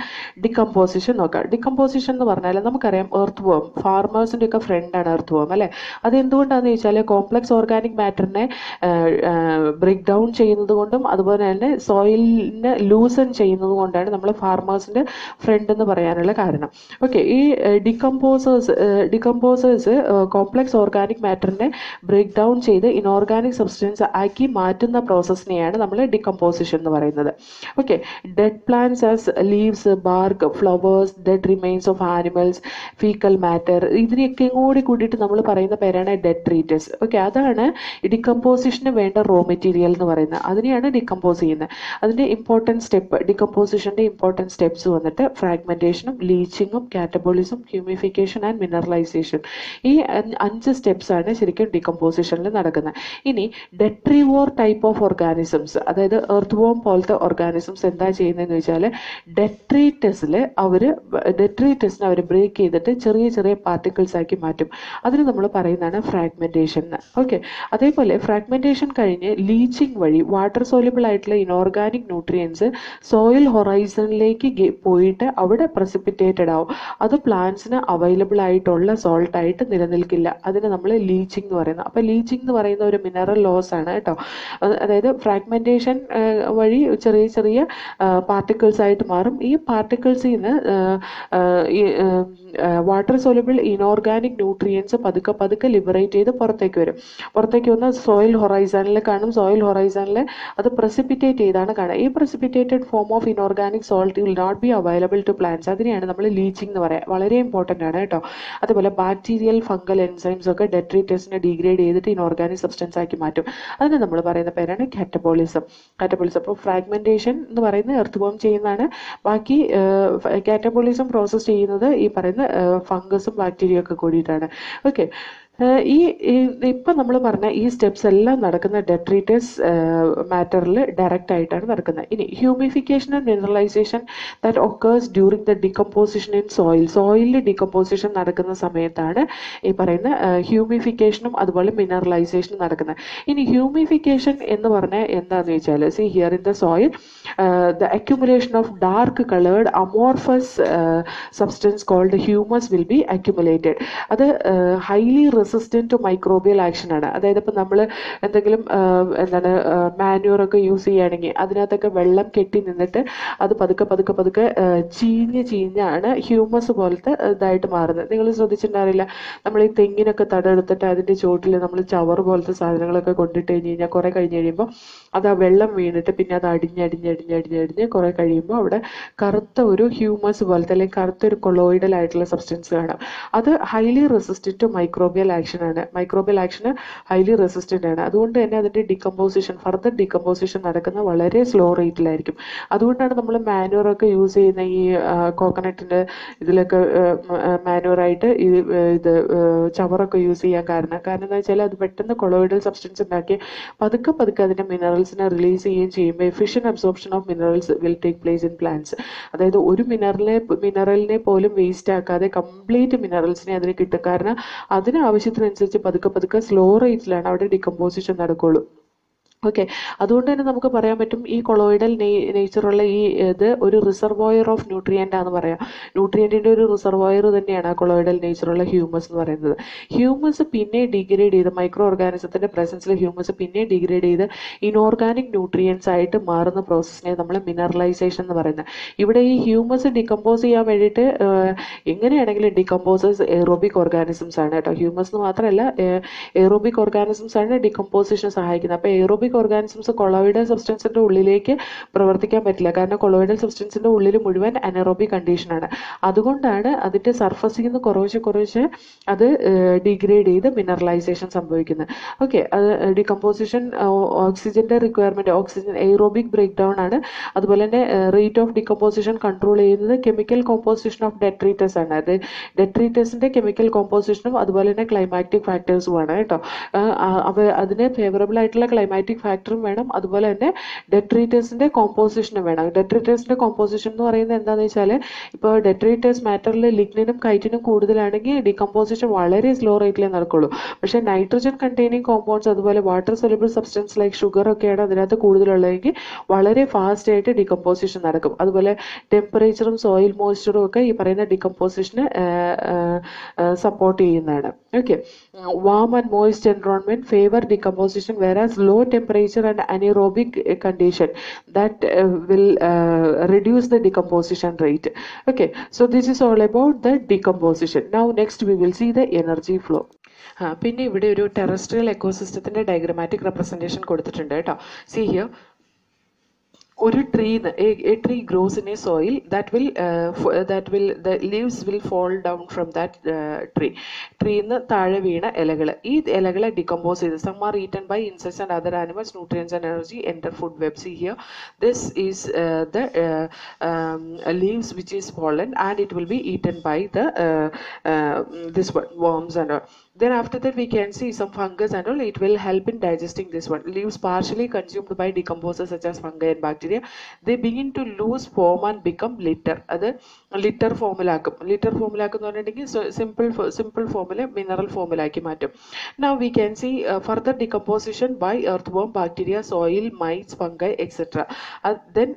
ഡികമ്പോസിഷൻ നോക്കാം. ഡികമ്പോസിഷൻ എന്ന് പറഞ്ഞാൽ നമുക്കറിയാം എർത്ത് വോം ഫാർമേഴ്സിൻ്റെ ഒക്കെ ഫ്രണ്ടാണ് എർത്ത് വോം അല്ലേ. അത് എന്തുകൊണ്ടാണെന്ന് ചോദിച്ചാൽ കോംപ്ലക്സ് ഓർഗാനിക് മാറ്ററിനെ ബ്രേക്ക് ഡൗൺ ചെയ്യുന്നത് കൊണ്ടും അതുപോലെ തന്നെ സോയിലിനെ ലൂസൺ ചെയ്യുന്നത് കൊണ്ടാണ് നമ്മൾ ഫാർമേഴ്സിൻ്റെ ഫ്രണ്ട് എന്ന് പറയാനുള്ള കാരണം. ഓക്കെ, ഈ ഡികമ്പോസേഴ്സ് കോംപ്ലക്സ് ഓർഗാനിക് മാറ്ററിനെ ബ്രേക്ക് ഡൗൺ ചെയ്ത് ഇനോർഗാനിക് സബ്സ്റ്റൻസ് ആക്കി മാറ്റുന്ന പ്രോസസ്സിനെയാണ് നമ്മൾ ഡികമ്പോസിഷൻ എന്ന് പറയുന്നത്. Okay, dead plants as leaves, bark, flowers, dead remains of animals, fecal matter, ഇതിനെയൊക്കെ കൂടിയിട്ട് നമ്മൾ പറയുന്ന പേരാണ് ഡെട്രീറ്റസ്. ഓക്കെ, അതാണ് ഡികമ്പോസിഷന് വേണ്ട റോ മെറ്റീരിയൽ എന്ന് പറയുന്നത്. അതിനെയാണ് ഡികമ്പോസ് ചെയ്യുന്നത്. അതിൻ്റെ ഇമ്പോർട്ടൻറ്റ് സ്റ്റെപ്പ്, ഡികമ്പോസിഷൻ്റെ ഇമ്പോർട്ടൻറ്റ് സ്റ്റെപ്സ് വന്നിട്ട് ഫ്രാഗ്മെൻറ്റേഷനും ലീച്ചിങ്ങും കാറ്റബോളിസം ഹ്യൂമിഫിക്കേഷൻ ആൻഡ് മിനറലൈസേഷൻ. ഈ 5 സ്റ്റെപ്സ് ആണ് ശരിക്കും ഡികമ്പോസിഷനിൽ നടക്കുന്നത്. ഇനി ഡെട്രിവോർ ടൈപ്പ് ഓഫ് ഓർഗാനിസംസ്, അതായത് എർത്ത് വോം പോലത്തെ ഓർഗാനിസംസ് എന്താ ചെയ്യുന്നതെന്ന് വെച്ചാൽ ഡെട്രീറ്റസിനെ അവർ ബ്രേക്ക് ചെയ്തിട്ട് ചെറിയ ചെറിയ പാർട്ടിക്കിൾസ് ആക്കി മാറ്റും. അതിന് നമ്മൾ പറയുന്നതാണ് ഫ്രാഗ്മെന്റേഷൻ. ഓക്കെ, അതേപോലെ ഫ്രാഗ്മെന്റേഷൻ കഴിഞ്ഞ് ലീച്ചിങ് വഴി വാട്ടർ സോല്യൂബിൾ ആയിട്ടുള്ള ഇനോർഗാനിക് ന്യൂട്രിയൻസ് സോയിൽ ഹൊറൈസണിലേക്ക് പോയിട്ട് അവിടെ പ്രസിപ്പിറ്റേറ്റഡ് ആവും. അത് പ്ലാന്റ്സിന് അവൈലബിൾ ആയിട്ടുള്ള സോൾട്ട് ആയിട്ട് നിലനിൽക്കില്ല. അതിന് നമ്മൾ ലീച്ചിങ് എന്ന് പറയുന്നത്. അപ്പോൾ ലീച്ചിങ് എന്ന് പറയുന്ന ഒരു മിനറൽ ലോസ് ആണ് കേട്ടോ. അതായത് ഫ്രാഗ്മെന്റേഷൻ വഴി ചെറിയ ചെറിയ പാർട്ടിക്കിൾസ് ആയിട്ട് മാറും. ഈ പാർട്ടിക്കിൾസിൽ നിന്ന് വാട്ടർ സോല്യൂബിൾ ഇനോർഗാനിക് ന്യൂട്രിയൻസ് പതുക്കെ ലിബറേറ്റ് ചെയ്ത് പുറത്തേക്ക് വന്ന് സോയിൽ ഹൊറൈസണിൽ കാണും. സോയിൽ ഹൊറൈസണിൽ അത് പ്രസിപ്പിറ്റേറ്റ് ചെയ്താണ് കാണുക. ഈ precipitated form of inorganic salt will not be available to plants. അതിനെയാണ് നമ്മൾ ലീച്ചിങ് എന്ന് പറയുക. വളരെ ഇമ്പോർട്ടൻ്റ് ആണ് കേട്ടോ. അതുപോലെ ബാക്ടീരിയൽ ഫംഗൽ എൻസൈംസ് ഒക്കെ ഡെട്രീറ്റസിനെ ഡീഗ്രേഡ് ചെയ്തിട്ട് ഇനോർഗാനിക് സബ്സ്റ്റൻസ് ആക്കി മാറ്റും. അതിന് നമ്മൾ പറയുന്ന പേരാണ് കാറ്റബോളിസം. അപ്പോൾ ഫ്രാഗ്മെന്റേഷൻ എന്ന് പറയുന്നത് എർത്ത് വോം ചെയ്യുന്നതാണ്. ബാക്കി കാറ്റബോളിസം പ്രോസസ് ചെയ്യുന്നത് ഈ പറയുന്ന ഫംഗസും ബാക്ടീരിയ ഒക്കെ കൂടിയിട്ടാണ്. ഓക്കെ, ഇപ്പം നമ്മൾ പറഞ്ഞ ഈ സ്റ്റെപ്സ് എല്ലാം നടക്കുന്ന ഡെട്രീറ്റസ് മാറ്ററിൽ ഡയറക്റ്റ് ആയിട്ടാണ് നടക്കുന്നത്. ഇനി humification and mineralisation that occurs during the decomposition in സോയിലിൽ ഡികമ്പോസിഷൻ നടക്കുന്ന സമയത്താണ് ഈ പറയുന്ന ഹ്യൂമിഫിക്കേഷനും അതുപോലെ മിനറലൈസേഷനും നടക്കുന്നത്. ഇനി ഹ്യൂമിഫിക്കേഷൻ എന്ന് പറഞ്ഞാൽ എന്താണെന്ന് വെച്ചാൽ, C here in the soil the accumulation of dark colored amorphous substance called humus will be accumulated. അത് highly resistant to microbial action ആണ്. അതായത് ഇപ്പം നമ്മൾ എന്തെങ്കിലും എന്താണ് മാന്യൂറൊക്കെ യൂസ് ചെയ്യുകയാണെങ്കിൽ അതിനകത്തൊക്കെ വെള്ളം കെട്ടി നിന്നിട്ട് അത് പതുക്കെ പതുക്കെ പതുക്കെ ചീഞ്ഞാണ് ഹ്യൂമസ് പോലത്തെ ഇതായിട്ട് മാറുന്നത്. നിങ്ങൾ ശ്രദ്ധിച്ചിട്ടുണ്ടാവില്ല, നമ്മൾ ഈ തെങ്ങിനൊക്കെ തടെടുത്തിട്ട് അതിൻ്റെ ചുവട്ടിൽ നമ്മൾ ചവർ പോലത്തെ സാധനങ്ങളൊക്കെ കൊണ്ടിട്ട് കഴിഞ്ഞ് കഴിഞ്ഞാൽ കുറേ കഴിഞ്ഞ് കഴിയുമ്പോൾ അത് ആ വെള്ളം വീണിട്ട് പിന്നെ അത് അടിഞ്ഞ് കുറേ കഴിയുമ്പോൾ അവിടെ കറുത്ത ഒരു ഹ്യൂമസ് പോലത്തെ അല്ലെങ്കിൽ കറുത്ത ഒരു കൊളോയിഡൽ ആയിട്ടുള്ള സബ്സ്റ്റൻസ് കാണാം. അത് highly resistant to microbial action ആണ്. മൈക്രോബിയൽ ആക്ഷന് ഹൈലി റെസിസ്റ്റന്റ് ആണ്. അതുകൊണ്ട് തന്നെ അതിൻ്റെ ഫർദർ ഡിക്കമ്പോസിഷൻ നടക്കുന്ന വളരെ സ്ലോ റേറ്റിലായിരിക്കും. അതുകൊണ്ടാണ് നമ്മൾ മാനുവറൊക്കെ യൂസ് ചെയ്യുന്ന ഈ കോക്കനട്ടിൻ്റെ ഇതിലൊക്കെ മാനുവറായിട്ട് ഇത് ചവറൊക്കെ യൂസ് ചെയ്യാൻ കാരണം എന്താ വെച്ചാൽ അത് പെട്ടെന്ന് കൊളോയിഡൽ സബ്സ്റ്റൻസ് ഉണ്ടാക്കി പതുക്കെ അതിൻ്റെ മിനറൽസിനെ റിലീസ് ചെയ്യുമ്പോൾ efficient absorption of minerals will take place in plants. അതായത് ഒരു മിനറലിനെ പോലും വേസ്റ്റ് ആക്കാതെ കംപ്ലീറ്റ് മിനറൽസിനെ അതിന് കിട്ടും. കാരണം അതിന് ആവശ്യത്തിനനുസരിച്ച് പതുക്കെ സ്ലോ റേറ്റിലാണ് അവിടെ ഡിക്കമ്പോസിഷൻ നടക്കുള്ളൂ. ഓക്കെ, അതുകൊണ്ട് തന്നെ നമുക്ക് പറയാൻ പറ്റും ഈ കൊളോയിഡൽ നേച്ചറുള്ള ഈ ഇത് ഒരു റിസർവോയർ ഓഫ് ന്യൂട്രിയൻ്റ് ആണെന്ന് പറയാം. ന്യൂട്രിയൻറ്റിൻ്റെ ഒരു റിസർവോയർ തന്നെയാണ് ആ കൊളോയിഡൽ നേച്ചറുള്ള ഹ്യൂമസ് എന്ന് പറയുന്നത്. ഹ്യൂമസ് പിന്നെ ഡിഗ്രേഡ് ചെയ്ത് മൈക്രോ ഓർഗാനിസത്തിൻ്റെ പ്രസൻസിൽ ഹ്യൂമസ് പിന്നെ ഡിഗ്രേഡ് ചെയ്ത് ഇനോർഗാനിക് ന്യൂട്രിയൻസ് ആയിട്ട് മാറുന്ന പ്രോസസ്സിനെ നമ്മൾ മിനറലൈസേഷൻ എന്ന് പറയുന്നത്. ഇവിടെ ഈ ഹ്യൂമസ് ഡിക്കമ്പോസ് ചെയ്യാൻ വേണ്ടിയിട്ട് എങ്ങനെയാണെങ്കിലും ഡിക്കമ്പോസേഴ്സ് എയറോബിക് ഓർഗാനിസംസ് ആണ് കേട്ടോ. ഹ്യൂമസ് മാത്രമല്ല എയറോബിക് ഓർഗാനിസംസ് ആണ് ഡിക്കമ്പോസിഷൻ സഹായിക്കുന്നത്. അപ്പോൾ എയറോബിക് ഓർഗാനിസംസ് കൊളോയിഡൽ സബ്സ്റ്റൻസിന്റെ ഉള്ളിലേക്ക് പ്രവർത്തിക്കാൻ പറ്റില്ല. കാരണം കൊളോയിഡൽ സബ്സ്റ്റൻസിന്റെ ഉള്ളിൽ മുഴുവൻ അനറോബിക് കണ്ടീഷനാണ്. അതുകൊണ്ടാണ് അതിന്റെ സർഫസിൽ നിന്ന് കുറേശ്ശെ അത് ഡിഗ്രേഡ് ചെയ്ത് മിനറലൈസേഷൻ സംഭവിക്കുന്നത്. ഓക്കെ, അത് ഡിക്കമ്പോസിഷൻ ഓക്സിജന്റെ requirement, oxygen aerobic break down ആണ്. അതുപോലെ തന്നെ റേറ്റ് ഓഫ് ഡിക്കമ്പോസിഷൻ കൺട്രോൾ ചെയ്യുന്നത് കെമിക്കൽ കോമ്പോസിഷൻ ഓഫ് ഡെട്രീറ്റസ് ആണ്. അത് ഡെട്രീറ്റസിന്റെ കെമിക്കൽ കോമ്പോസിഷനും അതുപോലെ തന്നെ ക്ലൈമാറ്റിക് ഫാക്ടേഴ്സുമാണ് കേട്ടോ. അതിന് ഫേവറബിൾ ആയിട്ടുള്ള ക്ലൈമാറ്റിക് ഫാക്ടറും വേണം, അതുപോലെ തന്നെ ഡെട്രീറ്റേഴ്സിന്റെ കോമ്പോസിഷനും വേണം. ഡെട്രീറ്റേഴ്സിന്റെ കോമ്പോസിഷൻ എന്ന് പറയുന്നത് എന്താണെന്ന് വെച്ചാൽ ഇപ്പോൾ ഡെട്രീറ്റേഴ്സ് മാറ്ററിൽ ലിഗ്നിനും കൈറ്റിനും കൂടുതലാണെങ്കിൽ ഡിക്കമ്പോസിഷൻ വളരെ സ്ലോ റേറ്റിലേ നടക്കുള്ളൂ. പക്ഷേ നൈട്രജൻ കണ്ടെയ്നിങ് കോമ്പൗണ്ട്സ് അതുപോലെ water soluble substance like sugar ഒക്കെയാണ് അതിനകത്ത് കൂടുതലുള്ളതെങ്കിൽ വളരെ ഫാസ്റ്റ് ആയിട്ട് ഡിക്കമ്പോസിഷൻ നടക്കും. അതുപോലെ ടെമ്പറേച്ചറും സോയിൽ മോയ്സ്ചറും ഒക്കെ ഈ പറയുന്ന ഡിക്കമ്പോസിഷന് സപ്പോർട്ട് ചെയ്യുന്നതാണ്. Okay, warm and moist environment favour decomposition, whereas low temperature and anaerobic condition that will reduce the decomposition rate. Okay, so this is all about the decomposition. Now next we will see the energy flow. പിന്നെ ഇവിടെ ഒരു terrestrial എക്കോസിസ്റ്റത്തിന്റെ diagrammatic representation കൊടുത്തിട്ടുണ്ട് കേട്ടോ. See here, ഒരു ട്രീന്ന് a tree grows in a soil that will the leaves will fall down from that ട്രീന്ന് താഴെ വീണ ഇലകൾ, ഈ ഇലകളെ decompose ചെയ്ത് some are eaten by insects and other animals, nutrients and energy enter food web. See here, this is the leaves which is fallen and it will be eaten by the this one, worms and all. Then after that we can see some fungus and all, it will help in digesting this one. Leaves partially consumed by decomposers such as fungi and bacteria, they begin to lose form and become litter. അത് litre ഫോമിലാക്കും. Litre ഫോമിലാക്കുന്ന പറഞ്ഞിട്ടുണ്ടെങ്കിൽ simple ഫോമില് mineral ഫോമിലാക്കി മാറ്റും. Now we can see further decomposition by earthworm, bacteria, soil, mites, fungi, etc. Then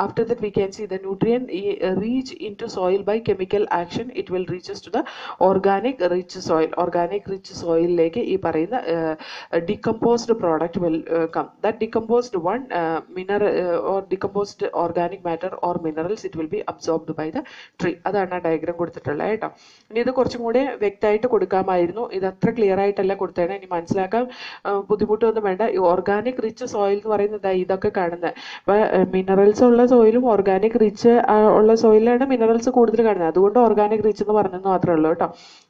after that we can see the nutrient reach into soil by chemical action, it will reaches to the organic rich soil. Organic rich soil ലേക്ക് ഈ പറയുന്ന decomposed product will come. That decomposed one mineral or decomposed organic matter or minerals, it will be absorbed by the tree. അതാണ് ആ diagram കൊടുത്തിട്ടുള്ളത് കേട്ടോ. ഇനി ഇത് കുറച്ചും കൂടെ വ്യക്തമായിട്ട് കൊടുക്കാമായിരുന്നു, ഇത് അത്ര ക്ലിയർ ആയിട്ടല്ല കൊടുത്തേനെ. ഇനി മനസ്സിലാക്കാൻ ബുദ്ധിമുട്ടൊന്നും വേണ്ട. ഈ ഓർഗാനിക് റിച്ച് സോയിൽ എന്ന് പറയുന്നത് ഇതൊക്കെ കാണുന്നത്. അപ്പൊ മിനറൽസ് ഉള്ള സോയിലും ഓർഗാനിക് റിച്ച് ഉള്ള സോയിലാണ് മിനറൽസ് കൂടുതൽ കാണുന്നത്. അതുകൊണ്ട് ഓർഗാനിക് റിച്ച് എന്ന് പറഞ്ഞെന്ന് മാത്രമേ ഉള്ളൂ കേട്ടോ.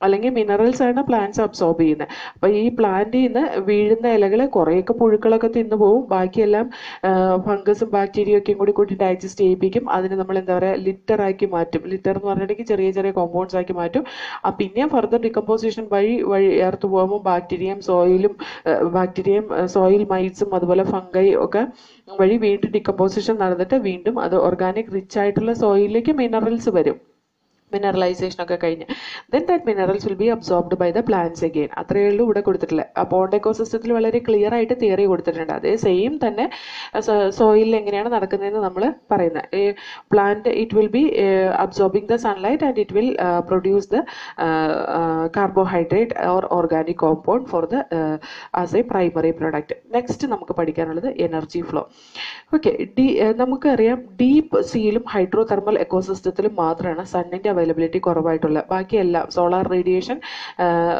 അല്ലെങ്കിൽ മിനറൽസ് ആണ് പ്ലാന്റ്സ് അബ്സോർബ് ചെയ്യുന്നത്. അപ്പൊ ഈ പ്ലാന്റിൽ നിന്ന് വീഴുന്ന ഇലകള് കുറേയൊക്കെ പുഴുക്കളൊക്കെ തിന്നു പോകും, ബാക്കിയെല്ലാം ഫംഗസും ബാക്ടീരിയയൊക്കെയും കൂടി ഡൈജസ്റ്റ് ചെയ്യിപ്പിക്കും. അതിന് നമ്മൾ എന്താ പറയുക, ലിറ്റർ ആക്കി മാറ്റും. ലിറ്റർ എന്ന് പറഞ്ഞിട്ടുണ്ടെങ്കിൽ ചെറിയ കോമ്പൗണ്ട്സ് ആക്കി മാറ്റും. പിന്നെ ഫർദർ ഡികമ്പോസിഷൻ വഴി എർത്ത് വേമും ബാക്ടീരിയയും സോയിൽ മൈറ്റ്സും അതുപോലെ ഫംഗൈ ഒക്കെ വഴി വീണ്ടും ഡികമ്പോസിഷൻ നടന്നിട്ട് വീണ്ടും അത് ഓർഗാനിക് റിച്ച് ആയിട്ടുള്ള സോയിലിലേക്ക് മിനറൽസ് വരും. മിനറലൈസേഷൻ ഒക്കെ കഴിഞ്ഞ് then that minerals will be absorbed by the plants again. അത്രയേ ഉള്ളൂ ഇവിടെ കൊടുത്തിട്ടില്ല. പോണ്ട് എക്കോസിസ്റ്റത്തിൽ വളരെ ക്ലിയർ ആയിട്ട് തിയറി കൊടുത്തിട്ടുണ്ട്. അതേ സെയിം തന്നെ സോയിലിൽ എങ്ങനെയാണ് നടക്കുന്നതെന്ന് നമ്മൾ പറയുന്നത്. Plant it will B absorbing the sunlight and it will produce the carbohydrate or organic compound for the as A primary product. Next നമുക്ക് പഠിക്കാനുള്ളത് എനർജി ഫ്ലോ. ഓക്കെ, നമുക്കറിയാം ഡീപ്പ് സീയിലും ഹൈഡ്രോ തെർമൽ എക്കോസിസ്റ്റത്തിലും മാത്രമാണ് സണ്ണിൻ്റെ അവൈലബിലിറ്റി കുറവായിട്ടുള്ള. ബാക്കിയെല്ലാം സോളാർ റേഡിയേഷൻ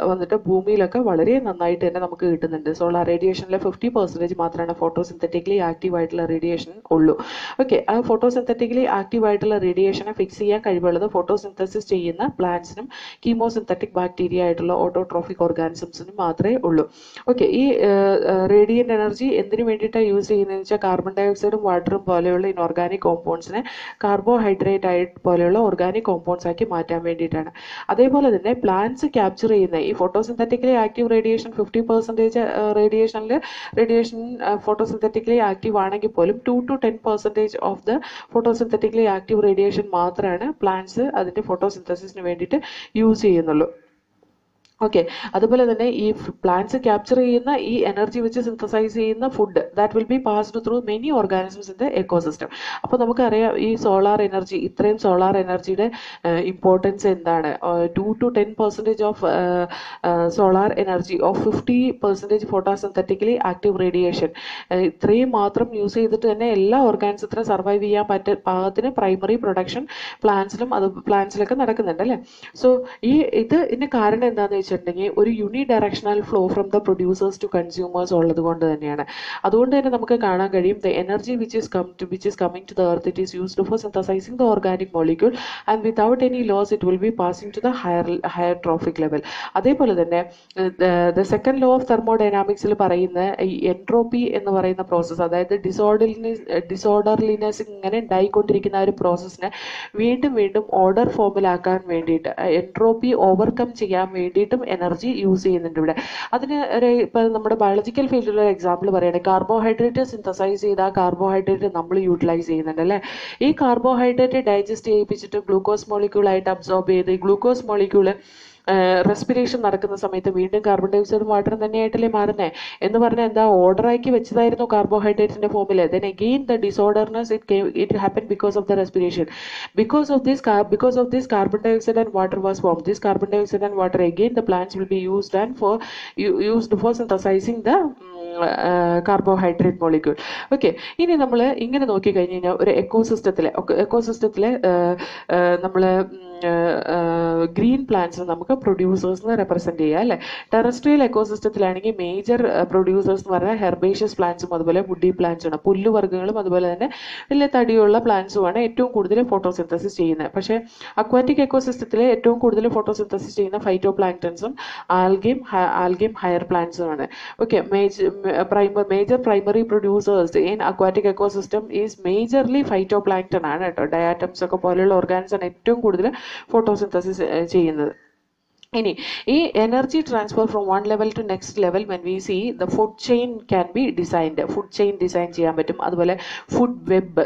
വന്നിട്ട് ഭൂമിയിലൊക്കെ വളരെ നന്നായിട്ട് തന്നെ നമുക്ക് കിട്ടുന്നുണ്ട്. സോളാർ റേഡിയേഷനിലെ 50% മാത്രമാണ് ഫോട്ടോസിന്തറ്റിക്കലി ആക്റ്റീവ് ആയിട്ടുള്ള റേഡിയേഷൻ ഉള്ളൂ. ഓക്കെ, ആ ഫോട്ടോസിന്തറ്റിക്കലി ആക്റ്റീവ് ആയിട്ടുള്ള റേഡിയേഷനെ ഫിക്സ് ചെയ്യാൻ കഴിവുള്ളത് ഫോട്ടോസിന്തസിസ് ചെയ്യുന്ന പ്ലാന്റ്സിനും കീമോസിന്തറ്റിക് ബാക്ടീരിയ ആയിട്ടുള്ള ഓട്ടോട്രോഫിക് ഓർഗാനിസംസിനും മാത്രമേ ഉള്ളൂ. ഓക്കെ, ഈ റേഡിയൻ്റ് എനർജി എന്തിനു വേണ്ടിയിട്ടാണ് യൂസ് ചെയ്യുന്നതെന്ന് വെച്ചാൽ കാർബൺ ഡൈ ഓക്സൈഡും വാട്ടറും പോലെയുള്ള ഇൻഓർഗാനിക് കോമ്പൗണ്ട്സിനെ കാർബോഹൈഡ്രേറ്റ് ആയിട്ട് പോലെയുള്ള ഓർഗാനിക് കോമ്പൗണ്ട്സ് ആക്കി മാറ്റാൻ വേണ്ടിയിട്ടാണ്. അതേപോലെ തന്നെ പ്ലാന്റ്സ് ക്യാപ്ചർ ചെയ്യുന്ന ഈ photosynthetically active radiation 50% radiation photosynthetically active ആണെങ്കിൽ പോലും 2 to 10% of the photosynthetically active radiation മാത്രമാണ് പ്ലാന്റ്സ് അതിൻ്റെ ഫോട്ടോസിന്തസിസിന് വേണ്ടിയിട്ട് യൂസ് ചെയ്യുന്നുള്ളൂ. ഓക്കെ, അതുപോലെ തന്നെ ഈ പ്ലാന്റ്സ് ക്യാപ്ചർ ചെയ്യുന്ന ഈ എനർജി വെച്ച് സിന്തസൈസ് ചെയ്യുന്ന food that will be passed through many organisms in the ecosystem. അപ്പോൾ നമുക്കറിയാം ഈ സോളാർ എനർജി, ഇത്രയും സോളാർ എനർജിയുടെ ഇമ്പോർട്ടൻസ് എന്താണ്. 2 to 10% of solar energy of 50% photosynthetically active radiation, ഇത്രയും മാത്രം യൂസ് ചെയ്തിട്ട് തന്നെ എല്ലാ ഓർഗാനിസത്തിനും സർവൈവ് ചെയ്യാൻ പാകത്തിന് പ്രൈമറി പ്രൊഡക്ഷൻ പ്ലാന്റ്സിലൊക്കെ നടക്കുന്നുണ്ട് അല്ലേ. സോ ഇതിന് കാരണം എന്താണെന്ന് വെച്ചിട്ടുണ്ടെങ്കിൽ ഒരു unidirectional flow from the producers to consumers ഉള്ളത് കൊണ്ട് തന്നെയാണ്. അതുകൊണ്ട് തന്നെ നമുക്ക് കാണാൻ കഴിയും the energy which is coming to the earth, it is used for synthesizing the organic molecule and without any loss it will be passing to the higher trophic level. അതേപോലെ തന്നെ the second law of thermodynamics പറയുന്ന ഈ entropy എന്ന് പറയുന്ന process, അതായത് ഡിസോർഡർലിനെസ് ഇങ്ങനെ ഉണ്ടായിക്കൊണ്ടിരിക്കുന്ന ഒരു പ്രോസസ്സിനെ വീണ്ടും വീണ്ടും ഓർഡർ ഫോമിലാക്കാൻ വേണ്ടിയിട്ട്, എൻട്രോപ്പി ഓവർകം ചെയ്യാൻ വേണ്ടിയിട്ടും എനർജി യൂസ് ചെയ്യുന്നുണ്ട് ഇവിടെ. അതിന് ഇപ്പം നമ്മുടെ ബയോളജിക്കൽ ഫീൽഡിലുള്ള എക്സാമ്പിൾ പറയുകയാണെങ്കിൽ കാർബോഹൈഡ്രേറ്റ് സിന്തസൈസ് ചെയ്ത ആ കാർബോഹൈഡ്രേറ്റ് നമ്മൾ യൂട്ടിലൈസ് ചെയ്യുന്നുണ്ട് അല്ലേ. ഈ കാർബോഹൈഡ്രേറ്റ് ഡൈജസ്റ്റ് ചെയ്യിപ്പിച്ചിട്ട് ഗ്ലൂക്കോസ് മോളിക്യൂളായിട്ട് അബ്സോർബ് ചെയ്ത് ഗ്ലൂക്കോസ് മോളിക്യൂള് റെസ്പിറേഷൻ നടക്കുന്ന സമയത്ത് വീണ്ടും കാർബൺ ഡൈ ഓക്സൈഡും വാട്ടറും തന്നെയായിട്ടല്ലേ മാറുന്നേ. എന്ന് പറഞ്ഞാൽ എന്താ, ഓർഡറാക്കി വെച്ചതായിരുന്നു കാർബോഹൈഡ്രേറ്റിന്റെ ഫോമിൽ. Then again the disorderness it happened because of the respiration. Because of this carbon dioxide and water was formed. This carbon dioxide and water again the plants will be used for synthesizing the carbohydrate molecule. Okay, ഇനി നമ്മൾ ഇങ്ങനെ നോക്കിക്കഴിഞ്ഞ് കഴിഞ്ഞാൽ ഒരു എക്കോസിസ്റ്റത്തിലെ നമ്മൾ green പ്ലാന്റ്സിന് നമുക്ക് പ്രൊഡ്യൂസേഴ്സിന് represent ചെയ്യാം അല്ലേ. Terrestrial എക്കോസിസ്റ്റത്തിലാണെങ്കിൽ major producers എന്ന് പറഞ്ഞാൽ ഹെർബേഷ്യസ് പ്ലാന്റ്സും അതുപോലെ വുഡി പ്ലാന്റ്സും ആണ്. പുല്ലുവർഗ്ഗങ്ങളും അതുപോലെ തന്നെ വലിയ തടിയുള്ള പ്ലാന്റ്സുമാണ് ഏറ്റവും കൂടുതൽ ഫോട്ടോസിന്തസിസ് ചെയ്യുന്നത്. പക്ഷേ അക്വാറ്റിക് എക്കോസിസ്റ്റത്തിലെ ഏറ്റവും കൂടുതൽ ഫോട്ടോസിന്തസിസ് ചെയ്യുന്ന ഫൈറ്റോ പ്ലാങ്ക്ടൺസും ആൽഗയും ഹയർ പ്ലാന്റ്സുമാണ്. Okay, major primary producers in aquatic ecosystem is majorly phytoplankton ആണ് കേട്ടോ. ഡയാറ്റംസ് ഒക്കെ പോലെയുള്ള ഓർഗാനിസം ആണ് ഏറ്റവും കൂടുതൽ ഫോട്ടോസിന്തസിസ് ചെയ്യുന്നത്. ഇനി ഈ energy transfer from one level to next level when we C the food chain can be designed. Food chain design ചെയ്യാൻ പറ്റും. അതുപോലെ ഫുഡ് വെബ്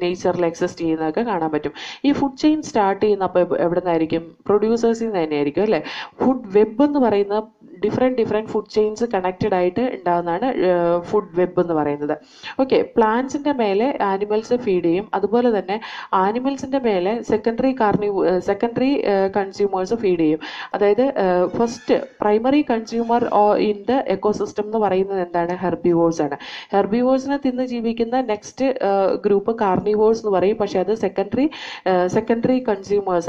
നേച്ചറിൽ എക്സിസ്റ്റ് ചെയ്യുന്നതൊക്കെ കാണാൻ പറ്റും. ഈ ഫുഡ് ചെയിൻ സ്റ്റാർട്ട് ചെയ്യുന്ന അപ്പോൾ എവിടെ നിന്നായിരിക്കും? പ്രൊഡ്യൂസേഴ്സിൽ നിന്ന് തന്നെയായിരിക്കും അല്ലേ. ഫുഡ് വെബ് എന്ന് പറയുന്ന ഡിഫറെൻറ്റ് ഫുഡ് ചെയിൻസ് കണക്റ്റഡ് ആയിട്ട് ഉണ്ടാകുന്നതാണ് ഫുഡ് വെബ് എന്ന് പറയുന്നത്. ഓക്കെ, പ്ലാന്റ്സിൻ്റെ മേലെ ആനിമൽസ് ഫീഡ് ചെയ്യും. അതുപോലെ തന്നെ ആനിമൽസിൻ്റെ മേലെ സെക്കൻഡറി കൺസ്യൂമേഴ്സ് ഫീഡ് ചെയ്യും. അതായത് first primary consumer in the ecosystem എന്ന് പറയുന്നത് എന്താണ്? ഹെർബിവോഴ്സ് ആണ്. ഹെർബിവോഴ്സിനെ തിന്ന് ജീവിക്കുന്ന നെക്സ്റ്റ് ഗ്രൂപ്പ് കാർണിവോഴ്സ് എന്ന് പറയും. പക്ഷെ അത് സെക്കൻഡറി കൺസ്യൂമേഴ്സ്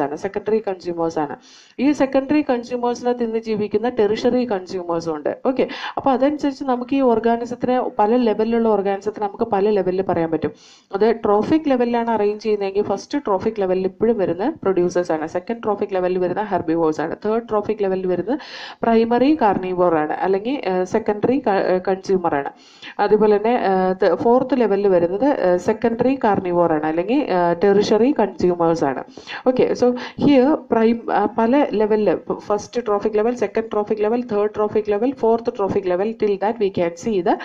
ആണ്. ഈ സെക്കൻഡറി കൺസ്യൂമേഴ്സിനെ തിന്ന് ജീവിക്കുന്ന ടെറിഷറി കൺസ്യൂമേഴ്സും ഉണ്ട്. ഓക്കെ, അപ്പോൾ അതനുസരിച്ച് നമുക്ക് ഈ ഓർഗാനിസത്തിന് പല ലെവലിലുള്ള ഓർഗാനിസത്തിന് നമുക്ക് പല ലെവലിൽ പറയാൻ പറ്റും. അത് ട്രോഫിക് ലെവലിലാണ് അറേഞ്ച് ചെയ്യുന്നതെങ്കിൽ ഫസ്റ്റ് ട്രോഫിക് ലെവലിൽ ഇപ്പോഴും വരുന്ന പ്രൊഡ്യൂസേഴ്സ് ആണ്. സെക്കൻഡ് ട്രോഫിക് ലെവലിൽ വരുന്ന ഹെർബിവോഴ്സ് ആണ്. തേർഡ് ട്രോഫിക് ലെവലിൽ വരുന്നത് പ്രൈമറി കാർണിവോർ ആണ്, അല്ലെങ്കിൽ സെക്കൻഡറി കൺസ്യൂമർ ആണ്. അതുപോലെ തന്നെ ഫോർത്ത് ലെവലിൽ വരുന്നത് സെക്കൻഡറി കാർണിവോർ ആണ്, അല്ലെങ്കിൽ ടെറിഷറി കൺസ്യൂമേഴ്സ് ആണ്. ഓക്കെ, സോ ഹിയർ പല ലെവലിൽ first trophic level, second trophic level, third trophic level, fourth trophic level. Till that we can see the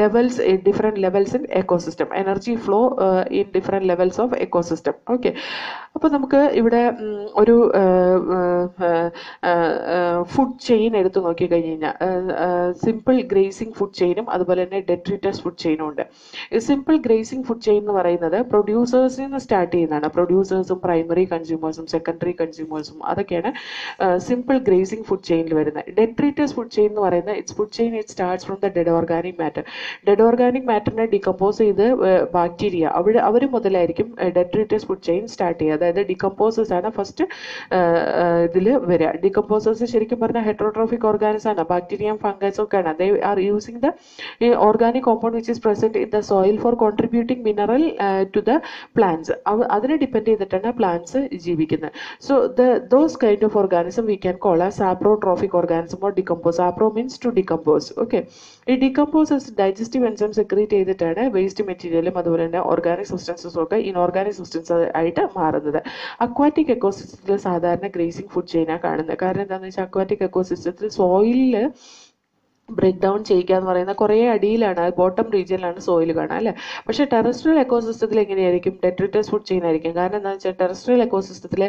levels, different levels in ecosystem, energy flow in different levels of ecosystem. Okay, അപ്പോൾ നമുക്ക് ഇവിടെ ഒരു food chain എടുത്ത് നോക്കിക്കഴിഞ്ഞ് കഴിഞ്ഞാൽ simple grazing food ചെയിനും അതുപോലെ തന്നെ detritus food ചെയിനും ഉണ്ട്. Simple grazing food chain എന്ന് പറയുന്നത് പ്രൊഡ്യൂസേഴ്സിൽ നിന്ന് സ്റ്റാർട്ട് ചെയ്യുന്നതാണ്. പ്രൊഡ്യൂസേഴ്സും പ്രൈമറി കൺസ്യൂമേഴ്സും സെക്കൻഡറി കൺസ്യൂമേഴ്സും അതൊക്കെയാണ് സിമ്പിൾ ഗ്രേസിംഗ് ഫുഡ് ചെയിനിൽ വരുന്നത്. ഡെട്രിറ്റസ് ഫുഡ് ചെയിൻ എന്ന് പറയുന്നത് it's food chain it starts from the dead organic matter. Dead organic മാറ്ററിനെ ഡികമ്പോസ് ചെയ്ത് ബാക്ടീരിയ അവർ മുതലായിരിക്കും ഡെട്രിറ്റസ് ഫുഡ് ചെയിൻ സ്റ്റാർട്ട് ചെയ്യുക. അതായത് ഡികമ്പോസേഴ്സ് ആണ് ഫസ്റ്റ് ഇതിൽ വരിക. ഡികമ്പോസേഴ്സ് ശരിക്കും പറഞ്ഞാൽ ഹെറ്ററോട്രോഫിക് ഓർഗാനിസം ആണ്, ബാക്ടീരിയം ഫംഗസ് ഒക്കെ ആണ്. They are using the organic compound which is present in the soil for contributing mineral to the plants. അതിനെ ഡിപ്പെൻഡ് ചെയ്തിട്ടാണ് പ്ലാന്റ്സ് ജീവിക്കുന്നത്. So those kind of organism we can call as saprotrophic organism or decompose. Sapro means to decompose. Okay, ഈ decomposers digestive enzyme secrete ചെയ്തിട്ടാണ് waste മെറ്റീരിയലും അതുപോലെ തന്നെ organic സബ്സ്റ്റൻസസും ഒക്കെ inorganic substance ആയിട്ട് മാറുന്നത്. അക്വാറ്റിക് എക്കോസിസ്റ്റത്തിൽ സാധാരണ ഗ്രേസിംഗ് ഫുഡ് ചെയിനാണ് കാണുന്നത്. കാരണം എന്താണെന്ന് വെച്ചാൽ അക്വാറ്റിക് എക്കോസിസ്റ്റത്തിൽ സോയിലിൽ ബ്രേക്ക് ഡൗൺ ചെയ്യുക എന്ന് പറയുന്നത് കുറേ അടിയിലാണ്, ബോട്ടം റീജിയനിലാണ് സോയിൽ കാണുക അല്ലേ. പക്ഷേ ടെറസ്ട്രിയൽ എക്കോസിസ്റ്റത്തിൽ എങ്ങനെയായിരിക്കും? ഡെട്രിറ്റസ് ഫുഡ് ചെയിൻ ആയിരിക്കും. കാരണം എന്താണെന്ന് വെച്ചാൽ ടെറസ്ട്രിയൽ എക്കോസിസ്റ്റത്തിൽ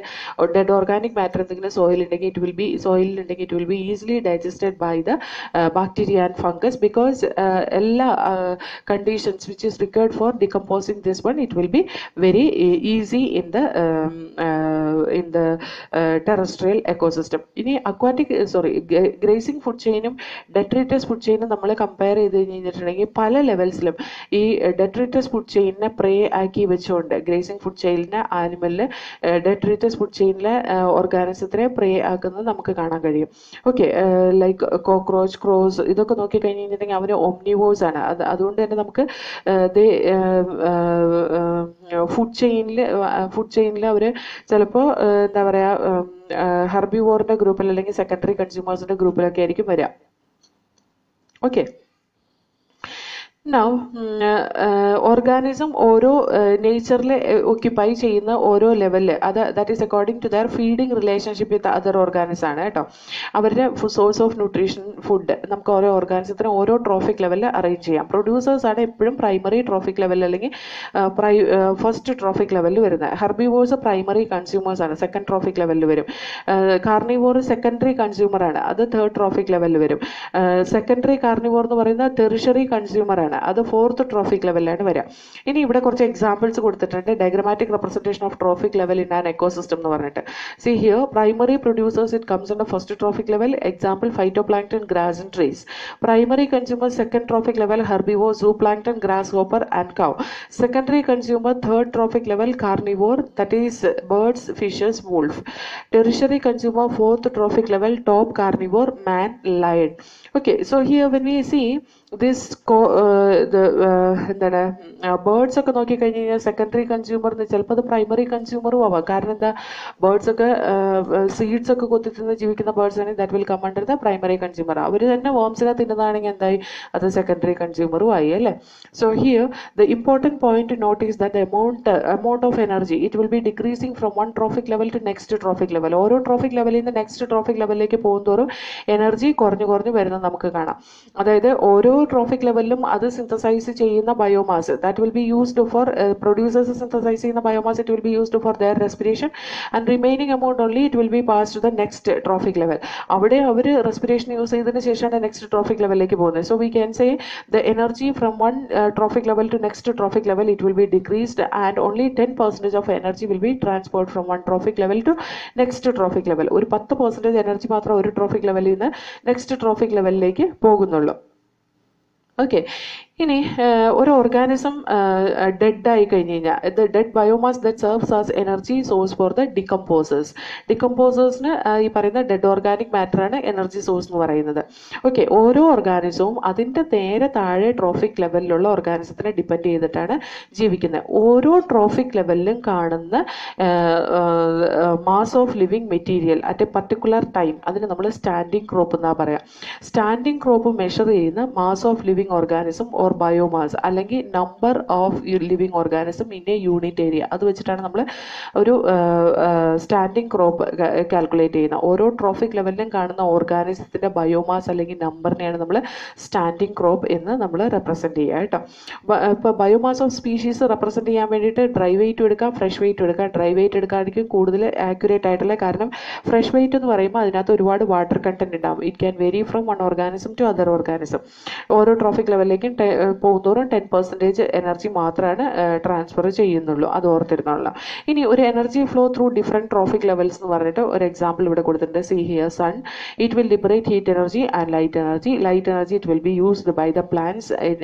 ഡെഡ് ഓർഗാനിക് മാറ്റർ എന്തെങ്കിലും സോയിലുണ്ടെങ്കിൽ it will be easily digested by the bacteria and fungus because എല്ലാ conditions which is required for decomposing this one it will be very easy in the terrestrial ecosystem. ഇനി grazing food ചെയിനും detritus food ചെയിനും നമ്മൾ compare ചെയ്ത് കഴിഞ്ഞിട്ടുണ്ടെങ്കിൽ പല ലെവൽസിലും ഈ detritus food ചെയിനിനെ പ്രേ ആക്കി വെച്ചുകൊണ്ട് ഗ്രേസിംഗ് ഫുഡ് ചെയിനിനെ ആനിമലിൽ ഡെട്രിറ്റസ് ഫുഡ് ചെയിനിലെ ഓർഗാനിസത്തിനെ പ്രേ ആക്കുന്നത് നമുക്ക് കാണാൻ കഴിയും. ഓക്കെ, ലൈക്ക് കോക്രോച്ച്, ക്രോസ് ഇതൊക്കെ നോക്കി കഴിഞ്ഞ് കഴിഞ്ഞിട്ടുണ്ടെങ്കിൽ അവർ ഓംനിവോഴ്സ് ആണ്. അതുകൊണ്ട് തന്നെ നമുക്ക് ഫുഡ് ചെയിനിൽ അവർ ചിലപ്പോൾ എന്താ പറയുക ഹെർബിവോറിന്റെ ഗ്രൂപ്പിൽ അല്ലെങ്കിൽ സെക്കൻഡറി കൺസ്യൂമേഴ്സിന്റെ ഗ്രൂപ്പിലൊക്കെ ആയിരിക്കും വരിക. Okay. Now, organism ഓരോ നേച്ചറിൽ ഓക്യുപ്പൈ ചെയ്യുന്ന ഓരോ ലെവലിൽ that is according to their feeding relationship with other organism ആണ് കേട്ടോ. അവരുടെ സോഴ്സ് ഓഫ് ന്യൂട്രീഷൻ ഫുഡ് നമുക്ക് ഓരോ ഓർഗാനിസത്തിന് ഓരോ ട്രോഫിക് ലെവലിൽ അറേഞ്ച് ചെയ്യാം. പ്രൊഡ്യൂസേഴ്സ് ആണ് എപ്പോഴും പ്രൈമറി ട്രോഫിക് ലെവലിൽ അല്ലെങ്കിൽ ഫസ്റ്റ് ട്രോഫിക് ലെവലിൽ വരുന്നത്. ഹെർബിവോഴ്സ് പ്രൈമറി കൺസ്യൂമേഴ്സ് ആണ്, സെക്കൻഡ് ട്രോഫിക് ലെവലിൽ വരും. കാർണിവോർ സെക്കൻഡറി കൺസ്യൂമർ ആണ്, അത് തേർഡ് ട്രോഫിക് ലെവലിൽ വരും. സെക്കൻഡറി കാർണിവോർ എന്ന് പറയുന്നത് ടെറിഷറി കൺസ്യൂമർ ആണ്, അത് ഫോർത്ത് ട്രോഫിക് ലെവലിലാണ് വരിക. ഇനി ഇവിടെ കുറച്ച് എക്സാമ്പിൾസ് കൊടുത്തിട്ടുണ്ട്. Diagrammatic representation of trophic level in an ecosystem എന്ന് പറഞ്ഞിട്ട്. C here primary producers it comes under first trophic level. Example phytoplankton, grass and trees. Primary consumer second trophic level herbivore, zooplankton, grass hopper and cow. Secondary consumer third trophic level carnivore, that is birds, fishes, wolf. Tertiary consumer fourth trophic level top carnivore, man, lion. Okay, so here when we see this എന്താണ് birds ഒക്കെ നോക്കി കഴിഞ്ഞ് കഴിഞ്ഞാൽ secondary കൺസ്യൂമറിന് ചിലപ്പോൾ അത് primary കൺസ്യൂമറും ആവാം. കാരണം എന്താ, ബേർഡ്സ് ഒക്കെ സീഡ്സ് ഒക്കെ കൊത്തി തിന്ന് ജീവിക്കുന്ന ബേർഡ്സ് ആണെങ്കിൽ that will come under the primary consumer. അവർ തന്നെ വോംസിനെ തിന്നുന്നതാണെങ്കിൽ എന്തായി, അത് സെക്കൻഡറി കൺസ്യൂമറും ആയി അല്ലേ. So here the important point note is that amount of energy it will be decreasing from one trophic level to next trophic level. ഓരോ ട്രോഫിക് ലെവലിൽ നിന്ന് നെക്സ്റ്റ് ട്രോഫിക് ലെവലിലേക്ക് പോകുന്തോറും എനർജി കുറഞ്ഞു വരുന്നത് നമുക്ക് കാണാം. അതായത് ഓരോ ട്രോഫിക് ലെവലിലും അത് സിന്തസൈസ് ചെയ്യുന്ന biomass that will be used for producers synthesise ചെയ്യുന്ന biomass it will be used for their respiration and remaining amount only it will be pass to the next trophic level. അവിടെ അവർ respiration use ചെയ്തതിന് ശേഷമാണ് next trophic ലെവലിലേക്ക് പോകുന്നത്. So we can say the energy from one trophic level to next trophic level it will B decreased and only 10% of energy will be transferred from one trophic level to next trophic level. ഒരു 10% energy മാത്രം ഒരു trophic ലെവലിൽ നിന്ന് next trophic ലെവലിലേക്ക് പോകുന്നുള്ളൂ. Okay, ഇനി ഒരു organism ഡെഡായി കഴിഞ്ഞ് കഴിഞ്ഞാൽ the dead biomass that serves as energy source for the ഡികമ്പോസേഴ്സിന് ഈ പറയുന്ന ഡെഡ് ഓർഗാനിക് മാറ്ററാണ് എനർജി സോഴ്സ് എന്ന് പറയുന്നത്. ഓക്കെ, ഓരോ ഓർഗാനിസവും അതിൻ്റെ നേരെ താഴെ ട്രോഫിക് ലെവലിലുള്ള ഓർഗാനിസത്തിനെ ഡിപ്പെൻഡ് ചെയ്തിട്ടാണ് ജീവിക്കുന്നത്. ഓരോ ട്രോഫിക് ലെവലിലും കാണുന്ന mass of living material at a particular time അതിന് നമ്മൾ സ്റ്റാൻഡിങ് ക്രോപ്പ് എന്നാ പറയാം. സ്റ്റാൻഡിങ് ക്രോപ്പ് മെഷർ ചെയ്യുന്ന mass of living organism or or biomass അല്ലെങ്കിൽ number of living organism in a unit area. അത് വെച്ചിട്ടാണ് നമ്മൾ ഒരു സ്റ്റാൻഡിങ് ക്രോപ്പ് കാൽക്കുലേറ്റ് ചെയ്യുന്നത്. ഓരോ ട്രോഫിക് ലെവലിലും കാണുന്ന ഓർഗാനിസത്തിന്റെ ബയോമാസ് അല്ലെങ്കിൽ നമ്പറിനെയാണ് നമ്മൾ സ്റ്റാൻഡിങ് ക്രോപ്പ് എന്ന് നമ്മൾ റെപ്രസെന്റ് ചെയ്യുക കേട്ടോ. ഇപ്പോൾ ബയോമാസ് ഓഫ് സ്പീഷീസ് റെപ്രസെന്റ് ചെയ്യാൻ വേണ്ടിയിട്ട് ഡ്രൈ വെയിറ്റ് എടുക്കാം, ഫ്രഷ് വെയിറ്റ് എടുക്കാം. ഡ്രൈ വെയിറ്റ് എടുക്കാതിരിക്കും കൂടുതൽ ആക്യുറേറ്റ് ആയിട്ടുള്ള, കാരണം ഫ്രഷ് വെയിറ്റ് എന്ന് പറയുമ്പോൾ അതിനകത്ത് ഒരുപാട് വാട്ടർ കണ്ടന്റ് ഉണ്ടാവും. It can vary from one organism to other organism. ഓരോ ട്രോഫിക് ലെവലിലേക്കും പോകുന്നതോറും 10% എനർജി മാത്രമാണ് ട്രാൻസ്ഫർ ചെയ്യുന്നുള്ളൂ. അത് ഓർത്തിരുന്നുള്ള. ഇനി ഒരു energy flow through different trophic levels എന്ന് പറഞ്ഞിട്ട് ഒരു എക്സാമ്പിൾ ഇവിടെ കൊടുത്തിട്ടുണ്ട്. See here sun, it will liberate heat energy and light energy. Light energy it will be used by the plants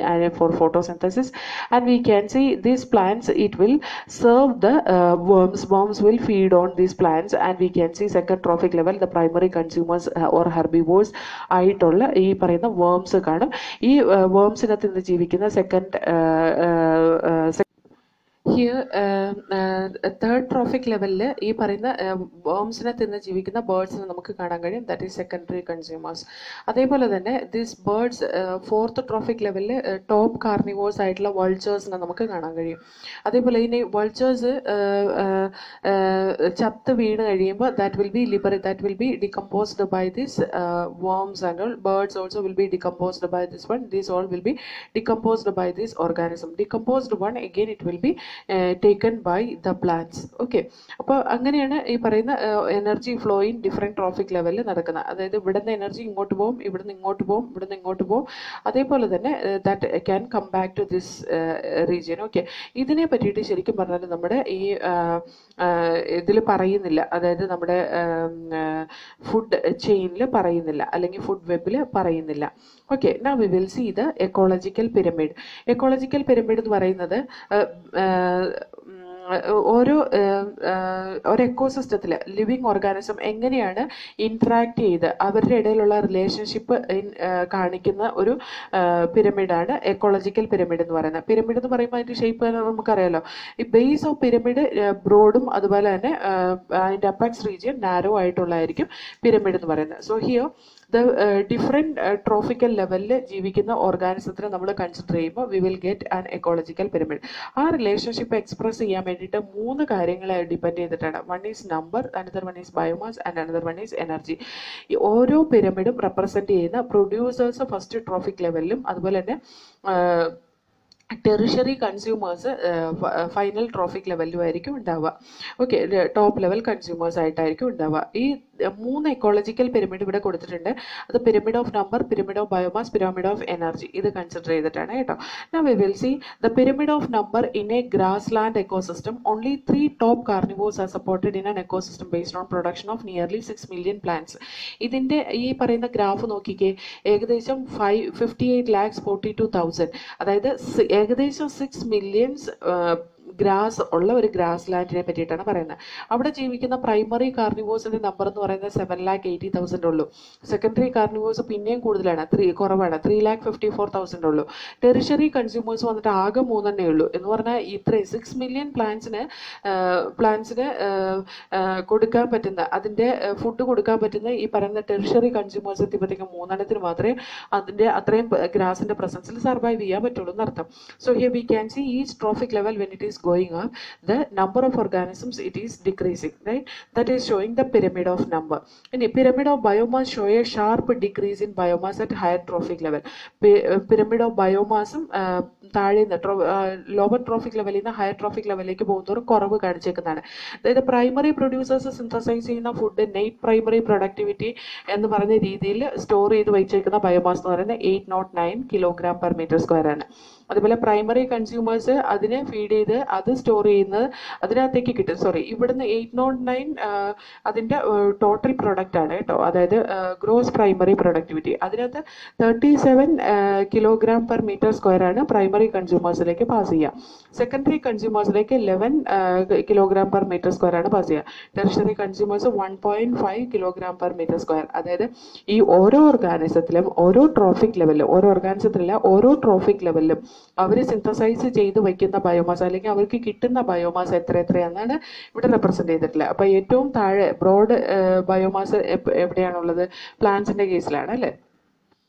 for photosynthesis, and we can see these plants it will serve the worms will feed on these plants, and we can see second trophic level the primary consumers or herbivores ആയിട്ടുള്ള ഈ പറയുന്ന worms കാണും. ഈ wormsനകത്ത് നിന്ന് ജീവിക്കുന്ന here third trophic ലെവലിൽ ഈ പറയുന്ന വേംസിനെ തിന്ന് ജീവിക്കുന്ന ബേർഡ്സിനെ നമുക്ക് കാണാൻ കഴിയും. That is secondary consumers. അതേപോലെ തന്നെ ദിസ് ബേർഡ്സ് ഫോർത്ത് ട്രോഫിക് ലെവലിൽ ടോപ്പ് കാർണിവോഴ്സ് ആയിട്ടുള്ള വൾച്ചേഴ്സിനെ നമുക്ക് കാണാൻ കഴിയും. അതേപോലെ ഇനി വൾച്ചേഴ്സ് ചത്ത് വീണ് കഴിയുമ്പോൾ that will be decomposed by this worms and all. Birds also will be decomposed by this one. These all will be decomposed by this organism. Decomposed one again it will be taken by the plants. Okay, അപ്പോൾ അങ്ങനെയാണ് ഈ പറയുന്ന energy flow in different trophic ലെവലിൽ നടക്കുന്നത്. അതായത് ഇവിടുന്ന് energy ഇങ്ങോട്ട് പോകും, ഇവിടുന്ന് ഇങ്ങോട്ട് പോകും, ഇവിടുന്ന് ഇങ്ങോട്ട് പോകും. അതേപോലെ തന്നെ that can come back to this region. Okay, ഇതിനെ പറ്റിയിട്ട് ശരിക്കും പറഞ്ഞാൽ നമ്മുടെ ഈ ഇതിൽ പറയുന്നില്ല, അതായത് നമ്മുടെ ഫുഡ് ചെയിനിൽ പറയുന്നില്ല, അല്ലെങ്കിൽ ഫുഡ് വെബിൽ പറയുന്നില്ല. Okay, now we will see the ecological pyramid. Ecological pyramid എന്ന് പറയുന്നത് ഒരു എക്കോസിസ്റ്റത്തിൽ ലിവിങ് ഓർഗാനിസം എങ്ങനെയാണ് ഇൻട്രാക്ട് ചെയ്ത് അവരുടെ ഇടയിലുള്ള റിലേഷൻഷിപ്പ് കാണിക്കുന്ന ഒരു പിരമിഡാണ് എക്കോളജിക്കൽ പിരമിഡ് എന്ന് പറയുന്നത്. പിരമിഡ് എന്ന് പറയുമ്പോൾ അതിൻ്റെ ഷേപ്പ് നമുക്കറിയാലോ. ഈ ബേസ് ഓഫ് പിരമിഡ് ബ്രോഡും അതുപോലെ തന്നെ അതിൻ്റെ അപ്പാക്സ് റീജിയൻ നാരോ ആയിട്ടുള്ളതായിരിക്കും പിരമിഡ് എന്ന് പറയുന്നത്. സോ ഹിയർ ഡിഫറെൻറ്റ് ട്രോഫിക്കൽ ലെവലിൽ ജീവിക്കുന്ന ഓർഗാനിസത്തിനെ നമ്മൾ കൺസിഡർ ചെയ്യുമ്പോൾ V will get an ecological pyramid. ആ റിലേഷൻഷിപ്പ് എക്സ്പ്രസ് ചെയ്യാൻ വേണ്ടിയിട്ട് 3 കാര്യങ്ങളെ ഡിപ്പെൻഡ് ചെയ്തിട്ടാണ്. One is number, another one is biomass and another one is energy. ഈ ഓരോ പിരമിഡും റെപ്രസെൻറ്റ് ചെയ്യുന്ന പ്രൊഡ്യൂസേഴ്സ് ഫസ്റ്റ് ട്രോഫിക് ലെവലിലും അതുപോലെ തന്നെ ടെറിഷറി കൺസ്യൂമേഴ്സ് ഫൈനൽ ട്രോഫിക് ലെവലിലും ആയിരിക്കും ഉണ്ടാവുക. ഓക്കെ, ടോപ്പ് ലെവൽ കൺസ്യൂമേഴ്സ് ആയിട്ടായിരിക്കും ഉണ്ടാവുക. ഈ 3 എക്കോളജിക്കൽ പിരമിഡ് ഇവിടെ കൊടുത്തിട്ടുണ്ട്. അത് pyramid of number, pyramid of biomass, pyramid of energy, ഇത് കൺസിഡർ ചെയ്തിട്ടാണ് കേട്ടോ. Now we will see the pyramid of number in a grassland ecosystem. Only 3 top carnivores are supported in an ecosystem based on production of nearly 6 million plants. ഇതിൻ്റെ ഈ പറയുന്ന graph നോക്കിക്കേ, ഏകദേശം 58,42,000, അതായത് ഏകദേശം 6 മില്യൺസ് ഗ്രാസ് ഉള്ള ഒരു ഗ്രാസ് ലാൻഡിനെ പറ്റിയിട്ടാണ് പറയുന്നത്. അവിടെ ജീവിക്കുന്ന പ്രൈമറി കാർണിവോഴ്സിന്റെ നമ്പർ എന്ന് പറയുന്നത് 7,80,000 ഉള്ളൂ. സെക്കൻഡറി കാർണിവോഴ്സ് പിന്നെയും കൂടുതലാണ്, കുറവാണ്, 3,54,000 ഉള്ളൂ. ടെറിഷറി കൺസ്യൂമേഴ്സ് വന്നിട്ട് ആകെ 3 ഉള്ളൂ. എന്ന് പറഞ്ഞാൽ ഇത്രയും 6 മില്യൺ പ്ലാന്റ്സിന് കൊടുക്കാൻ പറ്റുന്ന, അതിൻ്റെ ഫുഡ് കൊടുക്കാൻ പറ്റുന്ന ഈ പറയുന്ന ടെറിഷറി കൺസ്യൂമേഴ്സ് എത്തിയപ്പോഴത്തേക്കും 3 മാത്രമേ അതിൻ്റെ അത്രയും ഗ്രാസിന്റെ പ്രസൻസിൽ സർവൈവ് ചെയ്യാൻ പറ്റുള്ളൂ എന്നർത്ഥം. So here we can C each trophic level when it is going up, the number of organisms it is decreasing, right? That is showing the pyramid of number. In a pyramid of biomass show a sharp decrease in biomass at higher trophic level. Pyramid of biomass താഴെ lower trophic ലെവലിൽ നിന്ന് higher trophic ലെവലിലേക്ക് പോകുന്നതോറും കുറവ് കാണിച്ചേക്കുന്നതാണ്. അതായത് primary producers synthesise ചെയ്യുന്ന food net primary productivity എന്ന് പറഞ്ഞ രീതിയിൽ സ്റ്റോർ ചെയ്ത് വെച്ചേക്കുന്ന ബയോമാസ് എന്ന് പറയുന്നത് 809 kg/m². ആണ്. അതുപോലെ പ്രൈമറി കൺസ്യൂമേഴ്സ് അതിനെ ഫീഡ് ചെയ്ത് അത് സ്റ്റോർ ചെയ്യുന്നത് അതിനകത്തേക്ക് കിട്ടും. ഇവിടുന്ന് 809 അതിൻ്റെ ടോട്ടൽ പ്രൊഡക്റ്റ് ആണ് കേട്ടോ. അതായത് ഗ്രോസ് പ്രൈമറി പ്രൊഡക്ടിവിറ്റി അതിനകത്ത് 37 kg/m² ആണ് പ്രൈമറി കൺസ്യൂമേഴ്സിലേക്ക് പാസ് ചെയ്യുക. സെക്കൻഡറി കൺസ്യൂമേഴ്സിലേക്ക് 11 kg/m² ആണ് പാസ് ചെയ്യുക. Tertiary consumers 1.5 kg/m². അതായത് ഈ ഓരോ ഓർഗാനിസത്തിലും ഓരോ ട്രോഫിക് ലെവലിലും, ഓരോ ഓർഗാനിസത്തിലല്ല ഓരോ ട്രോഫിക് ലെവലിലും അവർ സിന്തസൈസ് ചെയ്ത് വയ്ക്കുന്ന ബയോമാസ് അല്ലെങ്കിൽ അവർക്ക് കിട്ടുന്ന ബയോമാസ് എത്രയാണെന്നാണ് ഇവിടെ റെപ്രസെന്റ് ചെയ്തിട്ടുള്ളത്. അപ്പൊ ഏറ്റവും താഴെ ബ്രോഡ് ബയോമാസ് എവിടെയാണുള്ളത്? പ്ലാന്റ്സിന്റെ കേസിലാണ് അല്ലേ.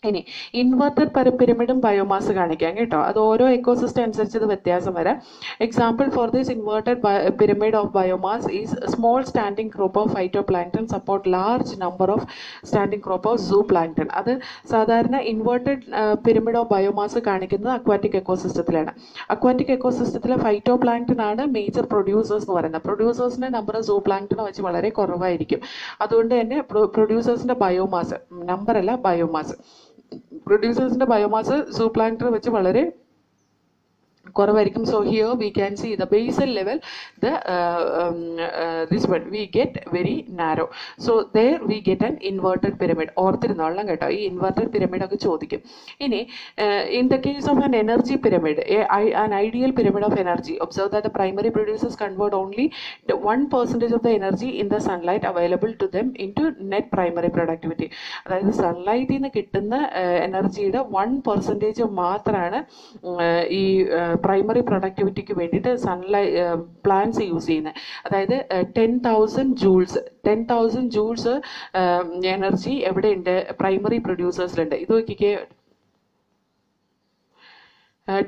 ഇനി ഇൻവെർട്ടഡ് പിരമിഡും ബയോമാസ് കാണിക്കാം കേട്ടോ. അത് ഓരോ എക്കോസിസ്റ്റം അനുസരിച്ച് ഇത് വ്യത്യാസം വരാം. Example for this inverted pyramid of biomass is small standing crop of phytoplankton support large number of standing crop of zooplankton. അത് സാധാരണ ഇൻവെർട്ടഡ് പിരമിഡ് ഓഫ് ബയോമാസ് കാണിക്കുന്നത് അക്വാറ്റിക് എക്കോസിസ്റ്റത്തിലാണ്. അക്വാറ്റിക് എക്കോസിസ്റ്റത്തിലെ ഫൈറ്റോപ്ലാങ്ക്ടൺ ആണ് മേജർ പ്രൊഡ്യൂസേഴ്സ് എന്ന് പറയുന്നത്. പ്രൊഡ്യൂസേഴ്സിന്റെ നമ്പർ സൂപ്ലാങ്ക്ടൺ വെച്ച് വളരെ കുറവായിരിക്കും. അതുകൊണ്ട് തന്നെ പ്രൊഡ്യൂസേഴ്സിന്റെ ബയോമാസ് നമ്പറല്ല ബയോമാസ്, പ്രൊഡ്യൂസേഴ്സിന്റെ ബയോമാസ് സൂപ്ലാങ്ക്ടൺ വെച്ച് വളരെ കുറവായിരിക്കും. So here we can see the basal level, the this one we get very narrow. So there we get an inverted pyramid. ഓർത്തിരുന്നോളാം കേട്ടോ, ഈ ഇൻവെർട്ടഡ് പിരമിഡ് ഒക്കെ ചോദിക്കും. ഇനി in the case of an energy pyramid, an ideal pyramid of energy, observe that the primary producers convert only 1% of the energy in the sunlight available to them into net primary productivity. അതായത് സൺലൈറ്റിൽ നിന്ന് കിട്ടുന്ന എനർജിയുടെ 1% മാത്രമാണ് ഈ primary പ്രൊഡക്ടിവിറ്റിക്ക് വേണ്ടിയിട്ട് plants use ചെയ്യുന്നത്. അതായത് 10,000 joules energy എവിടെയുണ്ട്? പ്രൈമറി പ്രൊഡ്യൂസേഴ്സിലുണ്ട്. ഇത് നോക്കിക്കേ,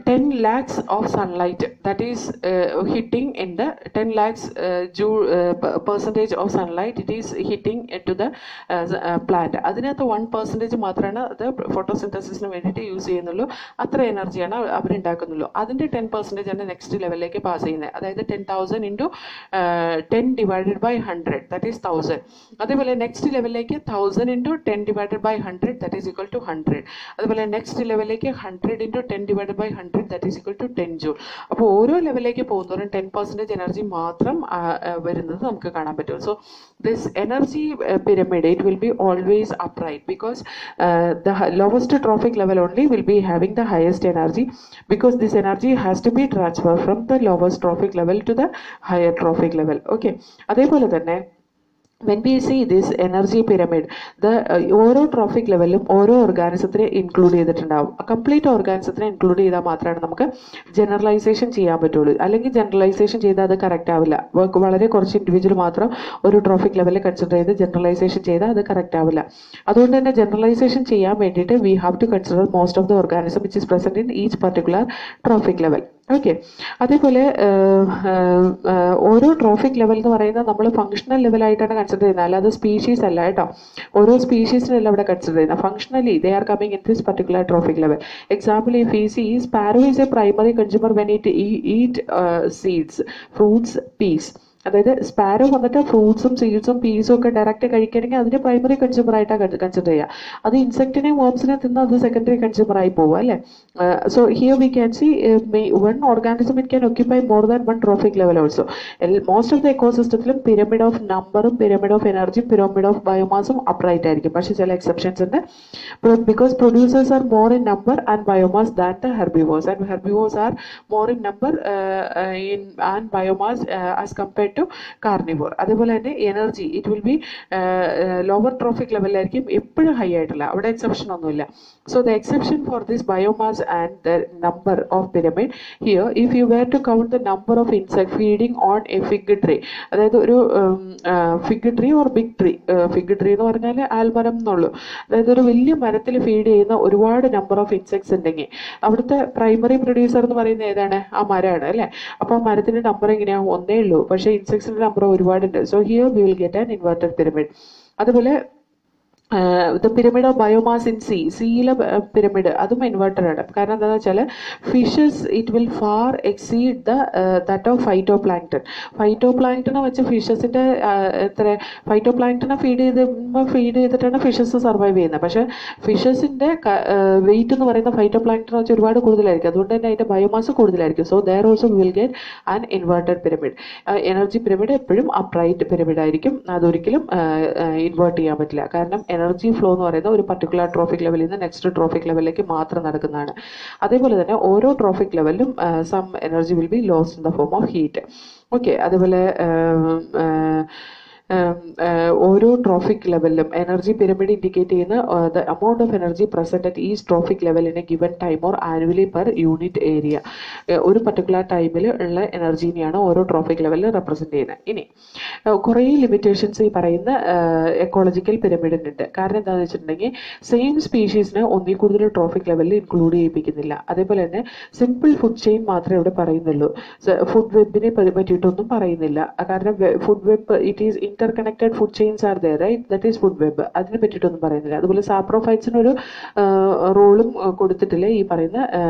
10 lakhs of sunlight that is hitting in the 10 lakhs percentage of sunlight it is hitting into the plant. അതിനകത്ത് 1% മാത്രമാണ് അത് ഫോട്ടോസിന്തസിസിന് വേണ്ടിയിട്ട് യൂസ് ചെയ്യുന്നുള്ളൂ. അത്ര എനർജിയാണ് അവരുണ്ടാക്കുന്നുള്ളൂ. അതിൻ്റെ 10% ആണ് നെക്സ്റ്റ് ലെവലിലേക്ക് പാസ് ചെയ്യുന്നത്. അതായത് 10,000 into 10 divided by 100 that is 1,000. അതേപോലെ നെക്സ്റ്റ് ലെവലിലേക്ക് 1,000 into 10 divided by 100 that is equal to 100. അതുപോലെ നെക്സ്റ്റ് ലെവലിലേക്ക് 100 into 10 divided by 100 that is equal to 10 joule. അപ്പോൾ ഓരോ ലെവലിലേക്ക് പോകുന്നവരും 10% എനർജി മാത്രം വരുന്നത് നമുക്ക് കാണാൻ പറ്റും. So this energy pyramid it will be always upright because the lowest trophic level only will be having the highest energy because this energy has to be transferred from the lowest trophic level to the higher trophic level. Okay, അതേപോലെ തന്നെ when we see this energy pyramid, the ഓരോ trophic ലെവലിലും ഓരോ ഓർഗാനിസത്തിനെ include ചെയ്തിട്ടുണ്ടാവും. Complete ഓർഗാനിസത്തിനെ include ചെയ്താൽ മാത്രമാണ് നമുക്ക് generalisation ചെയ്യാൻ പറ്റുള്ളൂ. അല്ലെങ്കിൽ ജനറലൈസേഷൻ ചെയ്താൽ അത് കറക്റ്റ് ആവില്ല. വളരെ കുറച്ച് ഇൻഡിവിജ്വൽ മാത്രം ഒരു ട്രോഫിക് ലെവലിൽ കൺസിഡർ ചെയ്ത് ജനറലൈസേഷൻ ചെയ്താൽ അത് കറക്റ്റ് ആവില്ല. അതുകൊണ്ട് തന്നെ ജനറലൈസേഷൻ ചെയ്യാൻ വേണ്ടിയിട്ട് we have to consider most of the organism which is present in each particular trophic level. Okay, അതേപോലെ ഓരോ ട്രോഫിക് ലെവൽ എന്ന് പറയുന്നത് നമ്മൾ ഫങ്ഷണൽ ലെവലായിട്ടാണ് കൺസിഡർ ചെയ്യുന്നത്, അല്ലാതെ സ്പീഷീസ് അല്ല കേട്ടോ. ഓരോ സ്പീഷീസിനല്ല ഇവിടെ കൺസിഡർ ചെയ്യുന്നത്. Functionally they are coming in this particular trophic level. Example if we see sparrow is a primary consumer when it eat seeds, fruits, peas. അതായത് സ്പാരോ വന്നിട്ട് ഫ്രൂട്ട്സും സീഡ്സും പീസും ഒക്കെ ഡയറക്റ്റ് കഴിക്കണമെങ്കിൽ അതിന് പ്രൈമറി കൺസ്യൂമർ ആയിട്ടാണ് കൺസിഡർ ചെയ്യുക. അത് ഇൻസെക്റ്റിനെ വേംസിനെ തിന്ന് അത് സെക്കൻഡറി കൺസ്യൂമർ ആയി പോകും അല്ലേ. So here we can see one organism it can occupy more than one trophic level also. Most of the എക്കോസിസ്റ്റത്തിലും പിരമിഡ് ഓഫ് നമ്പറും പിരമിഡ് ഓഫ് എനർജിയും പിരമിഡ് ഓഫ് ബയോമാസും അപ്രൈറ്റ് ആയിരിക്കും. പക്ഷേ ചില എക്സെപ്ഷൻസ് ഉണ്ട്. Because producers are more in number and biomass than the herbivores and herbivores are more in number in and biomass as compared to carnivore. അതേപോലെ തന്നെ energy it will be lower trophic ലെവലിലായിരിക്കും, എപ്പോഴും high ആയിട്ടില്ല. അവിടെ exception ഒന്നുമില്ല. So the exception for this biomass and the number of pyramid here if you were to count the number of insect feeding on a fig tree, അതായത് ഒരു fig tree or big tree, fig tree എന്ന് പറഞ്ഞാൽ ആൽമരം എന്നുള്ളൂ. അതായത് ഒരു വലിയ മരത്തിൽ feed ചെയ്യുന്ന ഒരുപാട് നമ്പർ ഓഫ് ഇൻസെക്ട്സ് ഉണ്ടെങ്കിൽ അവിടുത്തെ പ്രൈമറി പ്രൊഡ്യൂസർ എന്ന് പറയുന്നത് ഏതാണ്? ആ മരമാണ് അല്ലേ. അപ്പോൾ ആ മരത്തിന്റെ നമ്പർ എങ്ങനെയാണ്? ഒന്നേ ഉള്ളൂ. പക്ഷേ ഇൻസെക്ട്സിന്റെ നമ്പർ ഒരുപാടുണ്ട്. So here we will get an inverted pyramid. അതുപോലെ the pyramid of biomass in സീയിലെ പിരമിഡ് അതും ഇൻവെർട്ടഡ് ആണ്. കാരണം എന്താണെന്ന് വെച്ചാൽ fishes it will far exceed that of phytoplankton. ഫൈറ്റോപ്ലാങ്ക്ടനെ വെച്ച് ഫിഷസിന്റെ ഫൈറ്റോപ്ലാങ്ക്ടനെ ഫീഡ് ചെയ്തിട്ടാണ് ഫിഷസ് സർവൈവ് ചെയ്യുന്നത്. പക്ഷേ ഫിഷസിന്റെ വെയിറ്റ് എന്ന് പറയുന്ന ഫൈറ്റോപ്ലാങ്ക്ടനെ വെച്ച് ഒരുപാട് കൂടുതലായിരിക്കും. അതുകൊണ്ട് തന്നെ അതിന്റെ ബയോമാസ് കൂടുതലായിരിക്കും. So there also will get an inverted pyramid. Energy pyramid എപ്പോഴും അപ്രൈറ്റ് പിരമിഡ് ആയിരിക്കും. അതൊരിക്കലും ഇൻവേർട്ട് ചെയ്യാൻ പറ്റില്ല. കാരണം എനർജി ഫ്ലോ എന്ന് പറയുന്നത് ഒരു പർട്ടിക്കുലർ ട്രോഫിക് ലെവലിൽ നിന്ന് നെക്സ്റ്റ് ട്രോഫിക് ലെവലിലേക്ക് മാത്രം നടക്കുന്നതാണ്. അതേപോലെ തന്നെ ഓരോ ട്രോഫിക് ലെവലിലും some energy will be lost in the form of heat. Okay, അതേപോലെ ഓരോ ട്രോഫിക് ലെവലിലും എനർജി പിരമിഡ് ഇൻഡിക്കേറ്റ് ചെയ്യുന്ന the amount of energy present at each trophic level in a given time or annually per unit area. ഒരു particular ടൈമിൽ ഉള്ള എനർജീനെയാണ് ഓരോ trophic ലെവലിൽ represent ചെയ്യുന്നത്. ഇനി കുറേ ലിമിറ്റേഷൻസ് ഈ പറയുന്ന എക്കോളജിക്കൽ പിരമിഡിനുണ്ട്. കാരണം എന്താണെന്ന് വെച്ചിട്ടുണ്ടെങ്കിൽ സെയിം സ്പീഷീസിനെ ഒന്നിൽ കൂടുതൽ ട്രോഫിക് ലെവലിൽ ഇൻക്ലൂഡ് ചെയ്യിപ്പിക്കുന്നില്ല. അതേപോലെ തന്നെ സിമ്പിൾ ഫുഡ് ചെയിൻ മാത്രമേ ഇവിടെ പറയുന്നുള്ളൂ. ഫുഡ് വെബിനെ പറ്റിയിട്ടൊന്നും പറയുന്നില്ല. കാരണം food web it is interconnected food chains are there, right? That is food web. അതിനെ പറ്റിയിട്ടൊന്നും പറയുന്നില്ല. അതുപോലെ സാപ്രോഫൈറ്റ്സിനൊരു റോളും കൊടുത്തിട്ടില്ല ഈ പറയുന്ന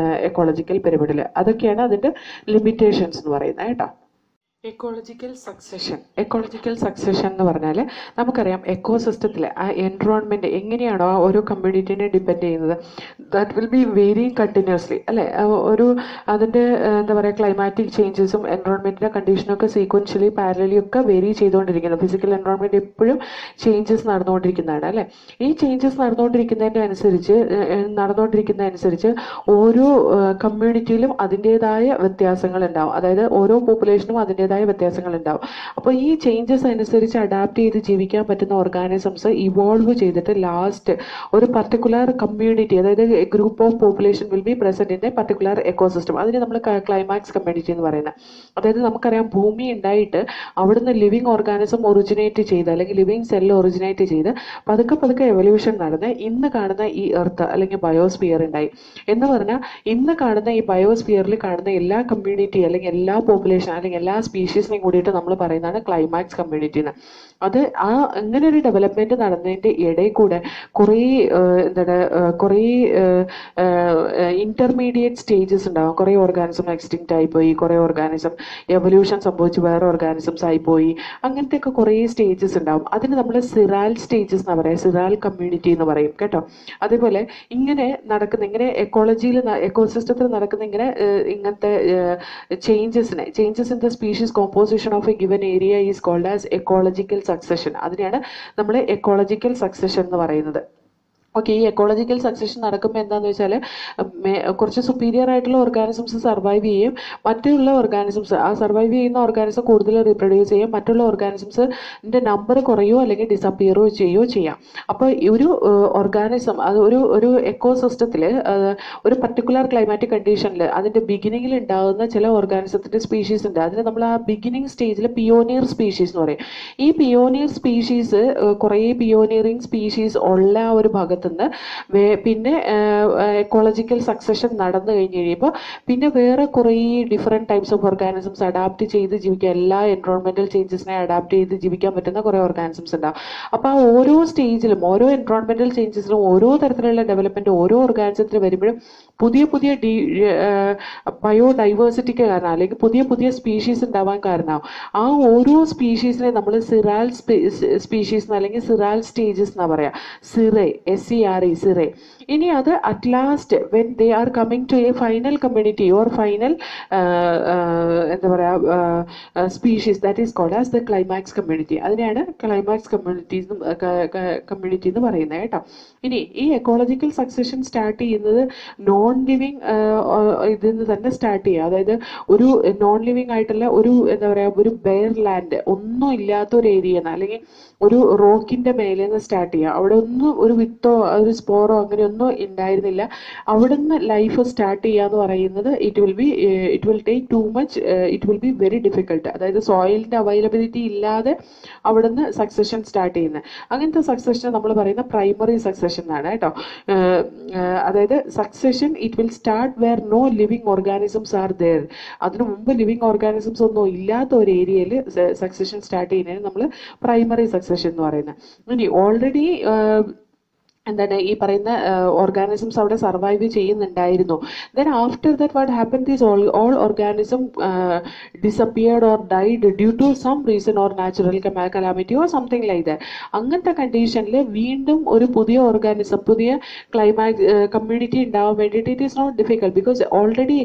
എക്കോളജിക്കൽ പിരമിഡിൽ. അതൊക്കെയാണ് അതിൻ്റെ ലിമിറ്റേഷൻസ് എന്ന് പറയുന്നത് കേട്ടോ. എക്കോളജിക്കൽ സക്സഷൻ എന്ന് പറഞ്ഞാൽ നമുക്കറിയാം എക്കോസിസ്റ്റത്തിൽ ആ എൻവറോൺമെൻറ്റ് എങ്ങനെയാണോ ഓരോ കമ്മ്യൂണിറ്റീനെ ഡിപ്പെൻഡ് ചെയ്യുന്നത്, that will B varying continuously അല്ലേ. ഒരു അതിൻ്റെ എന്താ പറയുക ക്ലൈമാറ്റിക് ചേഞ്ചസും എൻവറോൺമെൻറ്റിൻ്റെ കണ്ടീഷനൊക്കെ സീക്വൻഷ്യലി പാരലലി ഒക്കെ വേരി ചെയ്തുകൊണ്ടിരിക്കുന്നത്. ഫിസിക്കൽ എൻവറോൺമെൻറ്റ് എപ്പോഴും ചേഞ്ചസ് നടന്നുകൊണ്ടിരിക്കുന്നതാണ് അല്ലേ. ഈ ചേഞ്ചസ് നടന്നുകൊണ്ടിരിക്കുന്നതനുസരിച്ച് ഓരോ കമ്മ്യൂണിറ്റിയിലും അതിൻ്റേതായ വ്യത്യാസങ്ങൾ ഉണ്ടാവും. അതായത് ഓരോ പോപ്പുലേഷനും അതിൻ്റേതായ വ്യത്യാസങ്ങൾ ഉണ്ടാവും. അപ്പോൾ ഈ ചേഞ്ചസ് അനുസരിച്ച് അഡാപ്റ്റ് ചെയ്ത് ജീവിക്കാൻ പറ്റുന്ന ഓർഗാനിസംസ് ഇവോൾവ് ചെയ്തിട്ട് ലാസ്റ്റ് ഒരു പർട്ടിക്കുലർ കമ്മ്യൂണിറ്റി, അതായത് group of population will be present in A particular ecosystem. അതിന് നമ്മൾ ക്ലൈമാക്സ് കമ്മ്യൂണിറ്റി എന്ന് പറയുന്നത്. അതായത് നമുക്കറിയാം ഭൂമി ഉണ്ടായിട്ട് അവിടുന്ന് ലിവിങ് ഓർഗാനിസം ഒറിജിനേറ്റ് ചെയ്ത് അല്ലെങ്കിൽ ലിവിങ് സെല്ല് ഒറിജിനേറ്റ് ചെയ്ത് പതുക്കെ എവല്യൂഷൻ നടന്ന് ഇന്ന് കാണുന്ന ഈ എർത്ത് അല്ലെങ്കിൽ ബയോസ്ഫിയർ ഉണ്ടായി എന്ന് പറഞ്ഞാൽ ഇന്ന് കാണുന്ന ഈ ബയോസ്ഫിയറിൽ കാണുന്ന എല്ലാ കമ്മ്യൂണിറ്റി അല്ലെങ്കിൽ എല്ലാ പോപ്പുലേഷൻ അല്ലെങ്കിൽ എല്ലാ സ്പീഷീസിനെയും കൂടിയിട്ട് നമ്മൾ പറയുന്നതാണ് ക്ലൈമാക്സ് കമ്മ്യൂണിറ്റി എന്ന്. അത് അങ്ങനെ ഒരു ഡെവലപ്മെന്റ് നടന്നതിൻ്റെ ഇടയിൽ കൂടെ കുറേ ഇന്റർമീഡിയറ്റ് സ്റ്റേജസ് ഉണ്ടാവും. കുറേ ഓർഗാനിസം എക്സ്റ്റിങ്ക്റ്റ് ആയിപ്പോയി, കുറേ ഓർഗാനിസം എവല്യൂഷൻ സംഭവിച്ച് വേറെ ഓർഗാനിസംസ് ആയിപ്പോയി. അങ്ങനത്തെ ഒക്കെ കുറേ സ്റ്റേജസ് ഉണ്ടാവും. അതിന് നമ്മൾ സിറാൽ സ്റ്റേജസ് എന്ന് പറയാം, സിറാൽ കമ്മ്യൂണിറ്റി എന്ന് പറയും കേട്ടോ. അതേപോലെ ഇങ്ങനെ എക്കോസിസ്റ്റത്തിൽ നടക്കുന്ന ഇങ്ങനത്തെ changes in the species composition of a given area is called as ecological succession. അതിനെയാണ് നമ്മൾ എക്കോളജിക്കൽ സക്സഷൻ എന്ന് പറയുന്നത്. ഓക്കെ, ഈ എക്കോളജിക്കൽ സക്സഷൻ നടക്കുമ്പോൾ എന്താണെന്ന് വെച്ചാൽ കുറച്ച് സുപ്പീരിയർ ആയിട്ടുള്ള ഓർഗാനിസംസ് സർവൈവ് ചെയ്യും, മറ്റുള്ള ഓർഗാനിസംസ് ആ സർവൈവ് ചെയ്യുന്ന ഓർഗാനിസം കൂടുതൽ റീപ്രൊഡ്യൂസ് ചെയ്യും, മറ്റുള്ള ഓർഗാനിസംസിൻ്റെ നമ്പർ കുറയോ അല്ലെങ്കിൽ ഡിസപ്പിയറോ ചെയ്യാം. അപ്പോൾ ഒരു ഓർഗാനിസം അത് ഒരു എക്കോസിസ്റ്റത്തിൽ ഒരു പർട്ടിക്കുലർ ക്ലൈമാറ്റിക് കണ്ടീഷനിൽ അതിൻ്റെ ബിഗിനിങ്ങിൽ ഉണ്ടാകുന്ന ചില ഓർഗാനിസത്തിൻ്റെ സ്പീഷീസ് ഉണ്ട്. അതിന് നമ്മൾ ആ ബിഗിനിങ് സ്റ്റേജിൽ പിയോനിയർ സ്പീഷീസ് എന്ന് പറയും. ഈ പിയോനിയർ സ്പീഷീസ് കുറേ പിയോനിയറിങ് സ്പീഷീസ് ഉള്ള ആ ഒരു ഭാഗത്ത് പിന്നെ എക്കോളജിക്കൽ സക്സഷൻ നടന്നു കഴിയുമ്പോൾ പിന്നെ വേറെ കുറേ different types of organisms adapt ചെയ്ത് ജീവിക്കാൻ, എല്ലാ എൻവറോൺമെന്റൽ ചേഞ്ചസിനെ അഡാപ്റ്റ് ചെയ്ത് ജീവിക്കാൻ പറ്റുന്ന കുറേ ഓർഗാനിസംസ് ഉണ്ടാവും. അപ്പോൾ ആ ഓരോ സ്റ്റേജിലും ഓരോ എൻവറോൺമെന്റൽ ചേഞ്ചസിലും ഓരോ തരത്തിലുള്ള ഡെവലപ്മെന്റ് ഓരോ ഓർഗാനിസത്തിൽ വരുമ്പോഴും പുതിയ ബയോഡൈവേഴ്സിറ്റിക്ക് കാരണം അല്ലെങ്കിൽ പുതിയ സ്പീഷീസ് ഉണ്ടാവാൻ കാരണമാവും. ആ ഓരോ സ്പീഷീസിനെ നമ്മൾ സിറാൽ സ്പീഷീസ് അല്ലെങ്കിൽ സിറാൽ സ്റ്റേജസ് എന്നാ പറയാ. സിറെ SERE. ഇനി അത് at last when they are coming to a final community or final എന്താ പറയുക species that is called as the climax community. അതിനെയാണ് ക്ലൈമാക്സ് കമ്മ്യൂണിറ്റി എന്ന് പറയുന്നത് കേട്ടോ. ഇനി ഈ എക്കോളജിക്കൽ സക്സഷൻ സ്റ്റാർട്ട് ചെയ്യുന്നത് നോൺ ലിവിങ് ഇതിൽ നിന്ന് തന്നെ സ്റ്റാർട്ട് ചെയ്യുക. അതായത് ഒരു നോൺ ലിവിങ് ആയിട്ടുള്ള ഒരു എന്താ പറയുക ഒരു ബെയർ ലാൻഡ് ഒന്നും ഇല്ലാത്ത ഒരു ഏരിയ അല്ലെങ്കിൽ ഒരു റോക്കിന്റെ മേലെ നിന്ന് സ്റ്റാർട്ട് ചെയ്യുക. അവിടെ ഒന്നും ഒരു വിത്തോ ഒരു സ്പോറോ അങ്ങനെ ഒന്നും ഉണ്ടായിരുന്നില്ല. അവിടുന്ന് ലൈഫ് സ്റ്റാർട്ട് ചെയ്യുക എന്ന് പറയുന്നത് it will take too much, it will be very difficult. അതായത് സോയിലിന്റെ അവൈലബിലിറ്റി ഇല്ലാതെ അവിടുന്ന് സക്സഷൻ സ്റ്റാർട്ട് ചെയ്യുന്നത്. അങ്ങനത്തെ സക്സഷൻ നമ്മൾ പറയുന്ന പ്രൈമറി സക്സഷൻ എന്നാണ് കേട്ടോ. അതായത് succession it will start where no living organisms are there. അതിനു മുമ്പ് ലിവിങ് ഓർഗാനിസംസ് ഒന്നും ഇല്ലാത്ത ഒരു ഏരിയയിൽ സക്സഷൻ സ്റ്റാർട്ട് ചെയ്യുന്നതിന് നമ്മൾ പ്രൈമറി സക്സഷൻ എന്ന് പറയുന്നത്. ഇനി ഓൾറെഡി എന്താണ് ഈ പറയുന്ന ഓർഗാനിസംസ് അവിടെ സർവൈവ് ചെയ്യുന്നുണ്ടായിരുന്നു. Then after that what happen these all organism disappeared or died due to some reason or natural calamity or something like that. അങ്ങനത്തെ കണ്ടീഷനിൽ വീണ്ടും ഒരു പുതിയ ഓർഗാനിസം പുതിയ ക്ലൈമാക്സ് കമ്മ്യൂണിറ്റി ഉണ്ടാവാൻ വേണ്ടിയിട്ട് it is not difficult because already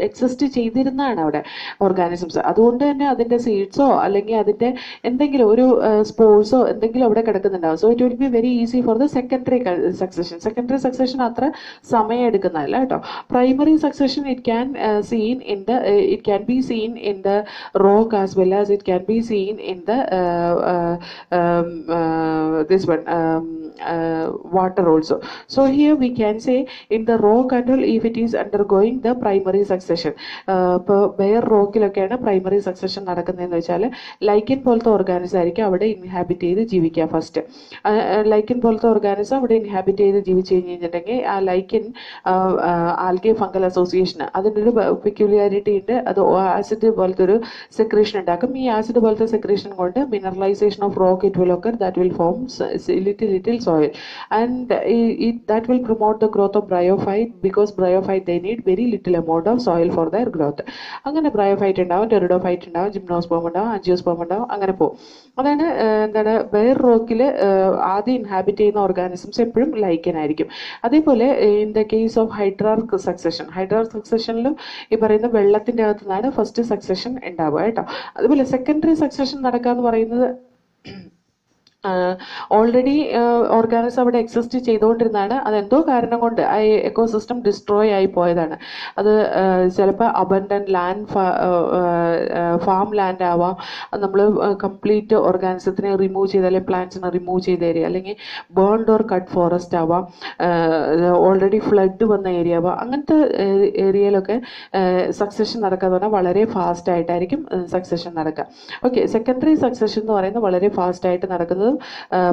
exist ചെയ്തിരുന്നതാണ് അവിടെ ഓർഗാനിസംസ്. അതുകൊണ്ട് തന്നെ അതിൻ്റെ സീഡ്സോ അല്ലെങ്കിൽ അതിൻ്റെ എന്തെങ്കിലും ഒരു സ്പോർട്സോ എന്തെങ്കിലും അവിടെ കിടക്കുന്നുണ്ടാവും. So it will be very easy for the secondary succession. Secondary succession അത്ര സമയം എടുക്കുന്നതല്ല കേട്ടോ. Primary succession it can be seen in the rock as well as it can be seen in the this one water also. So here we can say in the rock control if it is undergoing the primary succession. ഇപ്പോൾ bear റോക്കിലൊക്കെയാണ് primary succession നടക്കുന്നതെന്ന് വെച്ചാൽ ലൈക്കൻ പോലത്തെ organism ആയിരിക്കും അവിടെ inhabit ചെയ്ത് ജീവിക്കുക. First ലൈക്കൻ പോലത്തെ organism അവിടെ ഇൻഹാബിറ്റ് ചെയ്ത് ജീവിച്ച് കഴിഞ്ഞിട്ടുണ്ടെങ്കിൽ ആ ലൈക്കൻ ആൽഗെ ഫംഗൽ അസോസിയേഷൻ അതിൻ്റെ ഒരു പെക്യുലിയാരിറ്റി ഉണ്ട്. അത് ആസിഡ് പോലത്തെ ഒരു സെക്രീഷൻ ഉണ്ടാക്കും. ഈ ആസിഡ് പോലത്തെ സെക്രീഷൻ കൊണ്ട് mineralisation of rock it will occur, that will form little soil, and that will promote the growth of bryophyte, because bryophyte they need very little amount of soil for their growth. അങ്ങനെ bryophyte ഉണ്ടാവും, pteridophyte ഉണ്ടാവും, gymnosperm ഉണ്ടാവും, angiosperm ഉണ്ടാവും, അങ്ങനെ പോകും. അതാണ് എന്താണ് bear റോക്കിൽ ആദ്യം ഇൻഹാബിറ്റ് ചെയ്യുന്ന ഓർഗാനിസംസ് എപ്പോഴും ലൈക്കൻ ആയിരിക്കും. അതേപോലെ ഇൻ ദ കേസ് ഓഫ് ഹൈഡ്രാർക്ക് സക്സഷനിലും ഈ പറയുന്ന വെള്ളത്തിൻ്റെ അകത്തു നിന്നാണ് ഫസ്റ്റ് സക്സഷൻ ഉണ്ടാവുക കേട്ടോ. അതുപോലെ സെക്കൻഡറി സക്സഷൻ നടക്കുക എന്ന് പറയുന്നത് ഓൾറെഡി ഓർഗാനിസം അവിടെ എക്സിസ്റ്റ് ചെയ്തുകൊണ്ടിരുന്നതാണ്. അതെന്തോ കാരണം കൊണ്ട് ആ എക്കോസിസ്റ്റം ഡിസ്ട്രോയ് ആയി പോയതാണ്. അത് ചിലപ്പോൾ അബണ്ടന്റ് ലാൻഡ് ഫാം ലാൻഡ് ആവാം, നമ്മൾ കംപ്ലീറ്റ് ഓർഗാനിസത്തിനെ റിമൂവ് ചെയ്ത് അല്ലെങ്കിൽ പ്ലാന്റ്സിനെ റിമൂവ് ചെയ്ത ഏരിയ, അല്ലെങ്കിൽ ബേൺഡ് ഓർ കട്ട് ഫോറസ്റ്റ് ആവാം, ഓൾറെഡി ഫ്ലഡ് വന്ന ഏരിയ ആവാം. അങ്ങനത്തെ ഏരിയയിലൊക്കെ സക്സഷൻ നടക്കുക എന്ന് പറഞ്ഞാൽ വളരെ ഫാസ്റ്റ് ആയിട്ടായിരിക്കും സക്സഷൻ നടക്കുക. ഓക്കെ, സെക്കൻഡറി സക്സഷൻ എന്ന് പറയുന്നത് വളരെ ഫാസ്റ്റ് ആയിട്ട് നടക്കുന്നത്,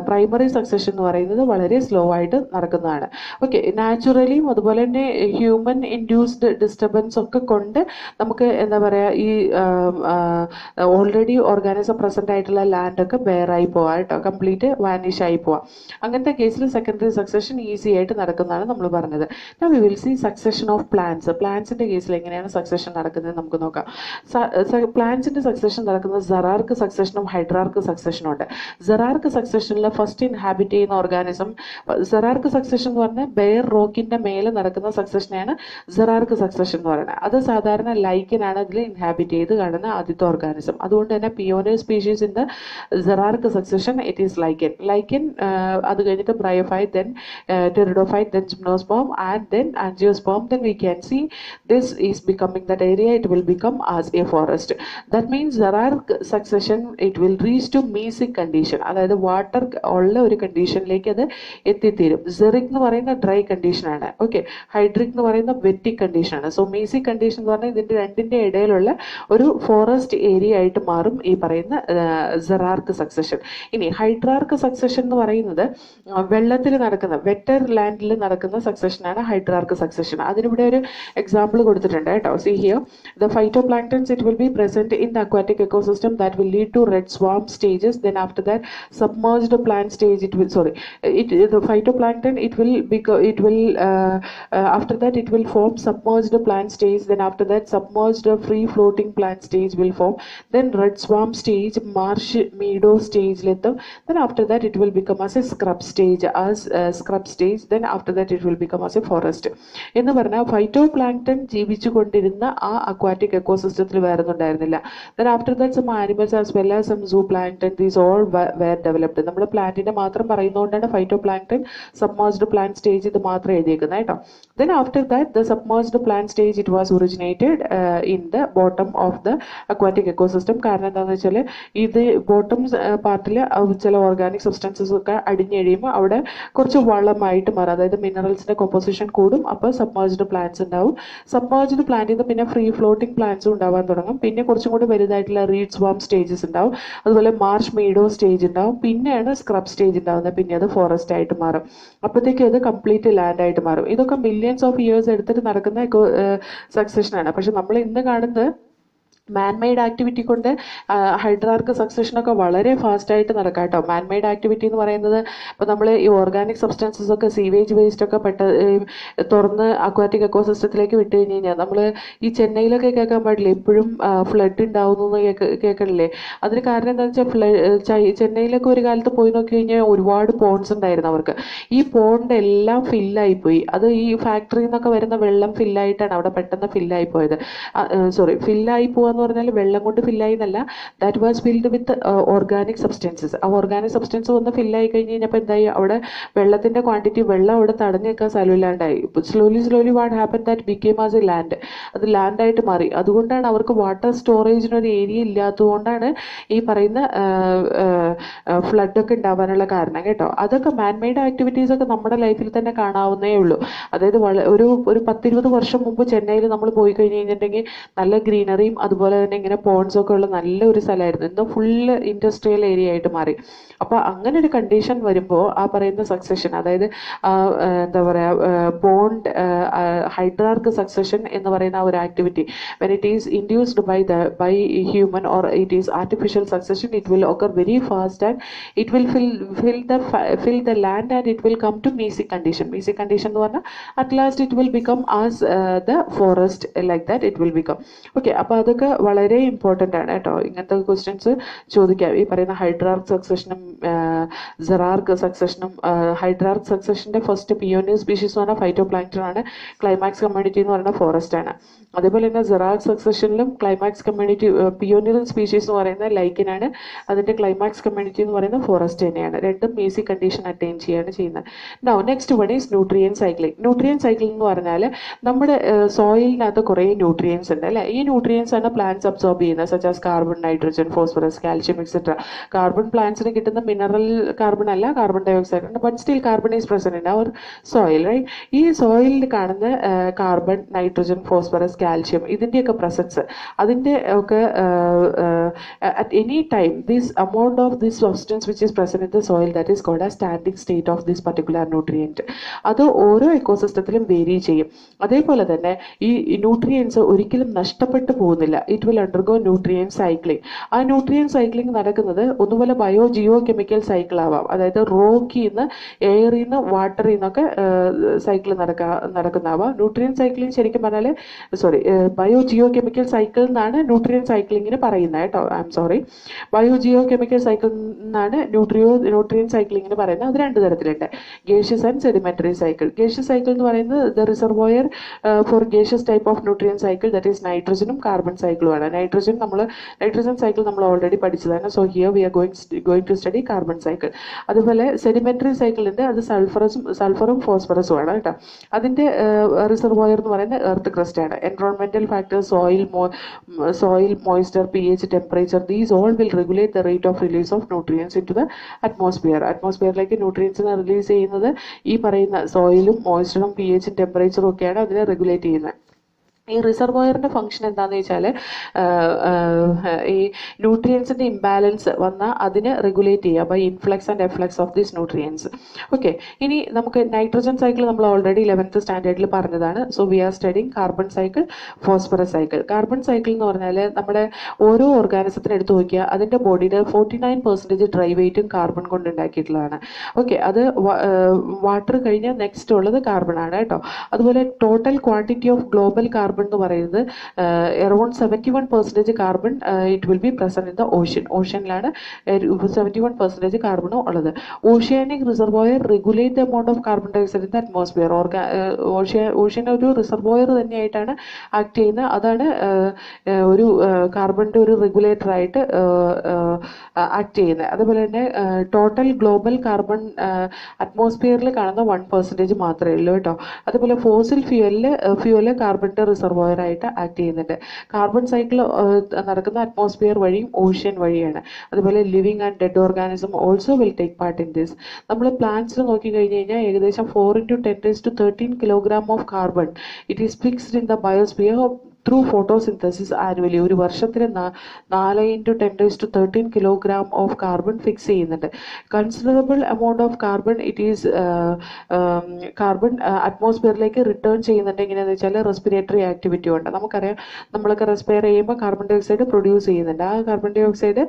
പ്രൈമറി സക്സഷൻ എന്ന് പറയുന്നത് വളരെ സ്ലോ ആയിട്ട് നടക്കുന്നതാണ്. ഓക്കെ, നാച്ചുറലിയും അതുപോലെ തന്നെ ഹ്യൂമൻ ഇൻഡ്യൂസ്ഡ് ഡിസ്റ്റർബൻസ് ഒക്കെ കൊണ്ട് നമുക്ക് എന്താ പറയുക, ഈ ഓൾറെഡി ഓർഗാനിസം പ്രസന്റ് ആയിട്ടുള്ള ലാൻഡൊക്കെ ബെയറായി പോവാം കേട്ടോ, കംപ്ലീറ്റ് വാനിഷ് ആയി പോവാം. അങ്ങനത്തെ കേസിൽ സെക്കൻഡറി സക്സഷൻ ഈസി ആയിട്ട് നടക്കുന്നതാണ് നമ്മൾ പറഞ്ഞത്. We will see succession of plants. പ്ലാന്റ്സിന്റെ കേസിൽ എങ്ങനെയാണ് സക്സഷൻ നടക്കുന്നത് നമുക്ക് നോക്കാം. പ്ലാന്റ്സിന്റെ സക്സഷൻ നടക്കുന്നത് സെറാർക്ക് സക്സഷനും ഹൈഡ്രാർക്ക് സക്സഷനും ഉണ്ട്. സെറാർക്ക് സക്സഷനിൽ ഫസ്റ്റ് ഇൻഹാബിറ്റ് ചെയ്യുന്ന ഓർഗാനിസം, സെറാർക്ക് സക്സഷൻ എന്ന് പറഞ്ഞാൽ ബെയർ റോക്കിന്റെ മേലെ നടക്കുന്ന സക്സഷനെയാണ് സെറാർക്ക് സക്സഷൻ എന്ന് പറയുന്നത്. അത് സാധാരണ ലൈക്കനാണ് അതിൽ ഇൻഹാബിറ്റ് ചെയ്ത് കാണുന്ന ആദ്യത്തെ ഓർഗാനിസം. അതുകൊണ്ട് തന്നെ pioneer species in the xerarch succession it is lichen. അത് കഴിഞ്ഞിട്ട് bryophyte, then pteridophyte, then gymnosperm and then angiosperm. Then we can see this is becoming that area, it will become as a forest. That means xerarch succession it will reach to mesic condition, അതായത് water ഉള്ള ഒരു കണ്ടീഷനിലേക്ക് അത് എത്തിത്തീരും. Ceric എന്ന് പറയുന്ന dry കണ്ടീഷനാണ്. Okay, ഹൈഡ്രിക് എന്ന് പറയുന്ന വെറ്റിക് കണ്ടീഷനാണ്. സോ മീസിക് കണ്ടീഷൻ എന്ന് പറഞ്ഞാൽ ഇതിന്റെ രണ്ടിന്റെ ഇടയിലുള്ള ഒരു ഫോറസ്റ്റ് ഏരിയ ആയിട്ട് മാറും ഈ പറയുന്ന സെറാർക്ക് സക്സഷൻ. ഇനി ഹൈഡ്രാർക്ക് സക്സഷൻ എന്ന് പറയുന്നത് വെള്ളത്തിൽ നടക്കുന്ന വെറ്റർ ലാൻഡിൽ നടക്കുന്ന സക്സഷനാണ് ഹൈഡ്രാർക്ക് സക്സഷൻ. അതിനിവിടെ ഒരു എക്സാമ്പിൾ കൊടുത്തിട്ടുണ്ട് കേട്ടോ. C here the phytoplanktons it will be present in the aquatic ecosystem that will lead to red swarm stages. Then after that submerged plant stage it will the phytoplankton after that it will form submerged plant stage. Then after that submerged free floating plant stage will form. Then red swarm stage, marsh meadow stage letum. Then after that it will become as a scrub stage. Then after that it will become as a forest. എന്ന് പറഞ്ഞാൽ phytoplankton ജീവിച്ചുകൊണ്ടിരുന്ന ആ aquatic എക്കോസിസ്റ്റത്തിൽ വേറെ ഉണ്ടായിരുന്നില്ല. Then after that some animals as well as some zooplankton, these all were developed. നമ്മൾ പ്ലാന്റിനെ മാത്രം പറയുന്നതുകൊണ്ടാണ് phytoplankton submerged plant stage ഇത് മാത്രം എഴുതിയേക്കുന്നത് കേട്ടോ. Then after that the submerged plant stage it was originated in the bottom of the aquatic ecosystem. കാരണം എന്താണെന്ന് വെച്ചാൽ ഇത് bottom പാർട്ടിൽ ചില ഓർഗാനിക് സബ്സ്റ്റൻസസ് ഒക്കെ അടിഞ്ഞെഴിയുമ്പോൾ അവിടെ കുറച്ച് വളമായിട്ട് മാറും, അതായത് മിനറൽസിന്റെ കോമ്പോസിഷൻ കൂടും. അപ്പോൾ സബ്മേർജ്ഡ് പ്ലാന്റ്സ് ഉണ്ടാവും. സബ്മേർജ്ഡ് പ്ലാന്റിൽ നിന്ന് പിന്നെ ഫ്രീ ഫ്ലോട്ടിംഗ് പ്ലാന്റ്സും ഉണ്ടാവാൻ തുടങ്ങും. പിന്നെ കുറച്ചും കൂടി വലുതായിട്ടുള്ള റീഡ് സ്വാം സ്റ്റേജസ് ഉണ്ടാവും. അതുപോലെ മാർഷ് മീഡോ സ്റ്റേജ് ഉണ്ടാവും. പിന്നെയാണ് സ്ക്രബ് സ്റ്റേജ് ഉണ്ടാവുന്നത്. പിന്നെ അത് ഫോറസ്റ്റ് ആയിട്ട് മാറും. അപ്പോഴത്തേക്കും അത് കംപ്ലീറ്റ് ലാൻഡ് ആയിട്ട് മാറും. ഇതൊക്കെ മില്യൺസ് ഓഫ് ഇയേഴ്സ് എടുത്തിട്ട് നടക്കുന്ന സക്സഷനാണ്. പക്ഷെ നമ്മൾ ഇന്ന് കാണുന്നത് മാൻമെയ്ഡ് ആക്ടിവിറ്റി കൊണ്ട് ഹൈഡ്രാർക്ക് സക്സഷനൊക്കെ വളരെ ഫാസ്റ്റായിട്ട് നടക്കാം കേട്ടോ. മാൻമെയ്ഡ് ആക്ടിവിറ്റി എന്ന് പറയുന്നത് ഇപ്പോൾ നമ്മൾ ഈ ഓർഗാനിക് സബ്സ്റ്റൻസസ് ഒക്കെ സീവേജ് വേസ്റ്റ് ഒക്കെ തുറന്ന് അക്വാറ്റിക് എക്കോസിസ്റ്റത്തിലേക്ക് വിട്ട് കഴിഞ്ഞ് കഴിഞ്ഞാൽ നമ്മൾ ഈ ചെന്നൈയിലൊക്കെ കേൾക്കാൻ പാടില്ലേ എപ്പോഴും ഫ്ലഡ് ഉണ്ടാവുന്നു എന്ന് കേൾക്കണില്ലേ. അതിന് കാരണം എന്താണെന്ന് വെച്ചാൽ ചെന്നൈയിലൊക്കെ ഒരു കാലത്ത് പോയി നോക്കി കഴിഞ്ഞാൽ ഒരുപാട് പോണ്ട്സ് ഉണ്ടായിരുന്നു അവർക്ക്. ഈ പോണ്ട് എല്ലാം ഫില്ലായിപ്പോയി. അത് ഈ ഫാക്ടറിയിൽ നിന്നൊക്കെ വരുന്ന വെള്ളം ഫില്ലായിട്ടാണ് അവിടെ പെട്ടെന്ന് ഫില്ലായി പോയത്. ഫില്ലായി പോവാന്ന് പറഞ്ഞാൽ വെള്ളം കൊണ്ട് ഫില്ലായി എന്നല്ല, that was filled with organic substances. ആ ഓർഗാനിക് സബ്സ്റ്റൻസ് വന്ന് ഫില്ലായി കഴിഞ്ഞ് കഴിഞ്ഞപ്പോൾ എന്തായി, അവിടെ വെള്ളത്തിന്റെ ക്വാണ്ടിറ്റി, വെള്ളം അവിടെ തടഞ്ഞു നിൽക്കാൻ സ്ഥലമില്ലാണ്ടായി. Slowly what happen that became as a land. അത് ലാൻഡായിട്ട് മാറി. അതുകൊണ്ടാണ് അവർക്ക് വാട്ടർ സ്റ്റോറേജിനൊരു ഏരിയ ഇല്ലാത്തതുകൊണ്ടാണ് ഈ പറയുന്ന ഫ്ലഡൊക്കെ ഉണ്ടാവാനുള്ള കാരണം കേട്ടോ. അതൊക്കെ മാൻമെയ്ഡ് ആക്ടിവിറ്റീസ് ഒക്കെ നമ്മുടെ ലൈഫിൽ തന്നെ കാണാവുന്നേ ഉള്ളൂ. അതായത് ഒരു 10-20 വർഷം മുമ്പ് ചെന്നൈയിൽ നമ്മൾ പോയി കഴിഞ്ഞ് കഴിഞ്ഞിട്ടുണ്ടെങ്കിൽ നല്ല ഗ്രീനറിയും അതുപോലെ തന്നെ ഇങ്ങനെ പോണ്ട്സ് ഒക്കെ ഉള്ള നല്ലൊരു സ്ഥലമായിരുന്നു. ഇന്ന് ഫുള്ള് ഇൻഡസ്ട്രിയൽ ഏരിയ ആയിട്ട് മാറി. അപ്പോൾ അങ്ങനെ ഒരു കണ്ടീഷൻ വരുമ്പോൾ ആ പറയുന്ന സക്സഷൻ, അതായത് എന്താ പറയുക, പോണ്ട് ഹൈഡ്രാർക്ക് സക്സഷൻ എന്ന് പറയുന്ന ആ ഒരു activity, when it is induced by human or it is artificial succession, it will occur very fast and it will fill the land and it will come to meso condition. Meso condition എന്ന് പറഞ്ഞാൽ at last it will become as the forest, like that it will become. Okay, അപ്പോൾ അതൊക്കെ വളരെ important ആണ് കേട്ടോ. ഇങ്ങനത്തെ questions ചോദിക്കാം. ഈ പറയുന്ന ഹൈഡ്രാർക്ക് സക്സഷനും സെറാർക്ക് സക്സഷനും. ഹൈഡ്രാർക്ക് സക്സഷൻ്റെ ഫസ്റ്റ് പിയോനിയർ സ്പീഷീസ് എന്ന് പറഞ്ഞാൽ ഫൈറ്റോ പ്ലാങ്ക്ടൺ ആണ്. ക്ലൈമാക്സ് കമ്മ്യൂണിറ്റി എന്ന് പറയുന്ന ഫോറസ്റ്റ് ആണ്. അതേപോലെ തന്നെ സെറാർക്ക് സക്സഷനിലും ക്ലൈമാക്സ് കമ്മ്യൂണിറ്റി, പിയോനിയർ സ്പീഷീസ് എന്ന് പറയുന്ന ലൈക്കിനാണ്. അതിൻ്റെ ക്ലൈമാക്സ് കമ്മ്യൂണിറ്റി എന്ന് പറയുന്ന ഫോറസ്റ്റ് തന്നെയാണ്. രണ്ടും മേസി കണ്ടീഷൻ അറ്റൈൻ ചെയ്യാണ് ചെയ്യുന്നത്. Now next one is nutrient cycling. Nutrient cycling എന്ന് പറഞ്ഞാൽ നമ്മുടെ സോയിലിനകത്ത് കുറേ ന്യൂട്രിയൻസ് ഉണ്ട് അല്ലേ. ഈ ന്യൂട്രിയൻസ് ആണ് പ്ലാന്റ്സ് അബ്സോർബ് ചെയ്യുന്നത്, such as carbon, nitrogen, phosphorus, calcium etcetera. Carbon പ്ലാന്റ്സിന് കിട്ടുന്ന മിനറൽ കാർബൺ അല്ല, കാർബൺ ഡൈ ഓക്സൈഡ് ഉണ്ട്, but still carbon is present in our soil, right. ഈ സോയിലിൽ കാണുന്ന കാർബൺ, നൈട്രജൻ, ഫോസ്ഫറസ്, കാൽഷ്യം, ഇതിൻ്റെയൊക്കെ പ്രസൻസ്, അതിൻ്റെ ഒക്കെ at any time this amount of this substance which is present in the soil, that is called as standing state of this particular nutrient. അത് ഓരോ എക്കോസിസ്റ്റത്തിലും vary ചെയ്യും. അതേപോലെ തന്നെ ഈ ന്യൂട്രിയൻസ് ഒരിക്കലും നഷ്ടപ്പെട്ടു പോകുന്നില്ല. It will undergo nutrient cycling. ആ ന്യൂട്രിയൻ സൈക്ലിംഗ് നടക്കുന്നത് ഒന്നുപോലെ ബയോ ജിയോ കെമിക്കൽ സൈക്കിൾ ആവാം. അതായത് റോക്കിൽ നിന്ന്, എയറിൽ നിന്ന്, വാട്ടറിൽ നിന്നൊക്കെ സൈക്കിൾ നടക്കുന്നതാവാം. ന്യൂട്രിയൻ സൈക്ലിംഗ് ശരിക്കും പറഞ്ഞാൽ ബയോ ജിയോ കെമിക്കൽ സൈക്കിൾ എന്നാണ് ന്യൂട്രിയൻ സൈക്ലിങ്ങിന് പറയുന്നത് കേട്ടോ. I'm sorry, biogeochemical cycle എന്നാണ് ന്യൂട്രിയൻ സൈക്ലിങ്ങിന് പറയുന്നത്. അത് രണ്ട് തരത്തിലുണ്ട്, gaseous and sedimentary cycle. Gaseous cycle എന്ന് പറയുന്നത് the reservoir for gaseous type of nutrient cycle, that is നൈട്രജനും കാർബൺ സൈക്കിളുമാണ്. നൈട്രജൻ സൈക്കിൾ നമ്മൾ ഓൾറെഡി പഠിച്ചതാണ്. So here we are going to study carbon cycle. അതുപോലെ സെഡിമെന്ററി സൈക്കിൾ ഉണ്ട്, അത് സൾഫറും ഫോസ്ഫറസും ആണ് കേട്ടോ. അതിൻ്റെ റിസർവോയർ എന്ന് പറയുന്നത് എർത്ത് ക്രസ്റ്റ് ആണ്. എൻവയോൺമെന്റൽ factors, soil moisture, pH, temperature, these all will regulate the rate of release of nutrients into the atmosphere. അറ്റ്മോസ്ഫിയറിലേക്ക് ന്യൂട്രിയൻസിനെ റിലീസ് ചെയ്യുന്നത് ഈ പറയുന്ന സോയിലും മോയ്സ്ചറും pH ടെമ്പറേച്ചറും ഒക്കെയാണ് അതിനെ റെഗുലേറ്റ് ചെയ്യുന്നത്. ഈ റിസർവോയറിൻ്റെ ഫംഗ്ഷൻ എന്താണെന്ന് വെച്ചാൽ ഈ ന്യൂട്രിയൻസിൻ്റെ ഇംബാലൻസ് വന്നാൽ അതിനെ റെഗുലേറ്റ് ചെയ്യുക by influx and efflux of these nutrients. Okay, ഇനി നമുക്ക് നൈട്രജൻ സൈക്കിൾ നമ്മൾ ഓൾറെഡി 11th സ്റ്റാൻഡേർഡിൽ പറഞ്ഞതാണ്. So we are studying carbon cycle, phosphorus cycle. Carbon cycle എന്ന് പറഞ്ഞാൽ നമ്മുടെ ഓരോ ഓർഗാനിസത്തിന് എടുത്ത് നോക്കിയാൽ അതിൻ്റെ ബോഡിയുടെ 49% ഡ്രൈ വെയിറ്റും കാർബൺ കൊണ്ട് ഉണ്ടാക്കിയിട്ടുള്ളതാണ്. ഓക്കെ, അത് വാട്ടർ കഴിഞ്ഞാൽ നെക്സ്റ്റ് ഉള്ളത് കാർബൺ ആണ് കേട്ടോ. അതുപോലെ total quantity of global carbon എന്ന് പറയുന്നത് around 71% carbon it will be present in the ocean. ഓഷ്യനിലാണ് 71% കാർബൺ ഉള്ളത്. Oceanic reservoir regulate the amount of carbon dioxide in the atmosphere. Ocean ഒരു റിസർവോയർ തന്നെയായിട്ടാണ് ആക്ട് ചെയ്യുന്നത്. അതാണ് ഒരു കാർബണിൻ്റെ ഒരു റെഗുലേറ്റർ ആയിട്ട് ആക്ട് ചെയ്യുന്നത്. അതുപോലെ തന്നെ ടോട്ടൽ ഗ്ലോബൽ കാർബൺ അറ്റ്മോസ്ഫിയറിൽ കാണുന്ന 1% മാത്രമേ ഉള്ളൂ കേട്ടോ. അതുപോലെ ഫോസിൽ ഫ്യൂവല് കാർബണിൻ്റെ റിസർവോയർ ആയിട്ട് ആക്ട് ചെയ്യുന്നുണ്ട്. കാർബൺ സൈക്കിൾ നടക്കുന്ന അറ്റ്മോസ്ഫിയർ വഴിയും ഓഷ്യൻ വഴിയാണ്. അതുപോലെ living and dead organism also will take part in this. നമ്മൾ പ്ലാന്റ്സിൽ നോക്കി കഴിഞ്ഞ് കഴിഞ്ഞാൽ ഏകദേശം 4 × 10⁻13 kilogram of carbon it is fixed in the biosphere through photosynthesis annually. ഒരു വർഷത്തിന് 4 × 10⁻13 കിലോഗ്രാം ഓഫ് കാർബൺ ഫിക്സ് ചെയ്യുന്നുണ്ട്. Considerable amount of carbon carbon അറ്റ്മോസ്ഫിയറിലേക്ക് റിട്ടേൺ ചെയ്യുന്നുണ്ട്. എങ്ങനെയാണെന്ന് വെച്ചാൽ റെസ്പിറേറ്ററി ആക്ടിവിറ്റി ഉണ്ട്. നമുക്കറിയാം, നമ്മളൊക്കെ റെസ്പയർ ചെയ്യുമ്പോൾ കാർബൺ ഡൈ ഓക്സൈഡ് പ്രൊഡ്യൂസ് ചെയ്യുന്നുണ്ട്. ആ കാർബൺ ഡൈ ഓക്സൈഡ്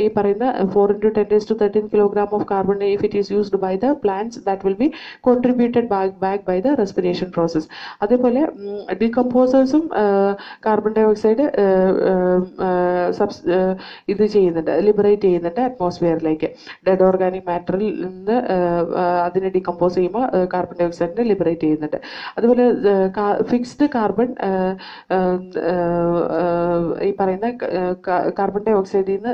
ഈ പറയുന്ന 4 × 10⁻13 kilogram of carbon if it is used by the plants that will be contributed back by the respiration process. അതേപോലെ ഡീകമ്പോസേഴ്സും കാർബൺ ഡൈ ഓക്സൈഡ് ഇത് ചെയ്യുന്നുണ്ട്, ലിബറേറ്റ് ചെയ്യുന്നുണ്ട് അറ്റ്മോസ്ഫിയറിലേക്ക്. ഡെഡ് ഓർഗാനിക് മാറ്ററിൽ നിന്ന് അതിനെ ഡീകമ്പോസ് ചെയ്യുമ്പോൾ കാർബൺ ഡൈ ഓക്സൈഡിനെ ലിബറേറ്റ് ചെയ്യുന്നുണ്ട്. അതുപോലെ ഫിക്സ്ഡ് കാർബൺ ഈ പറയുന്ന കാർബൺ ഡൈ ഓക്സൈഡിൽ നിന്ന്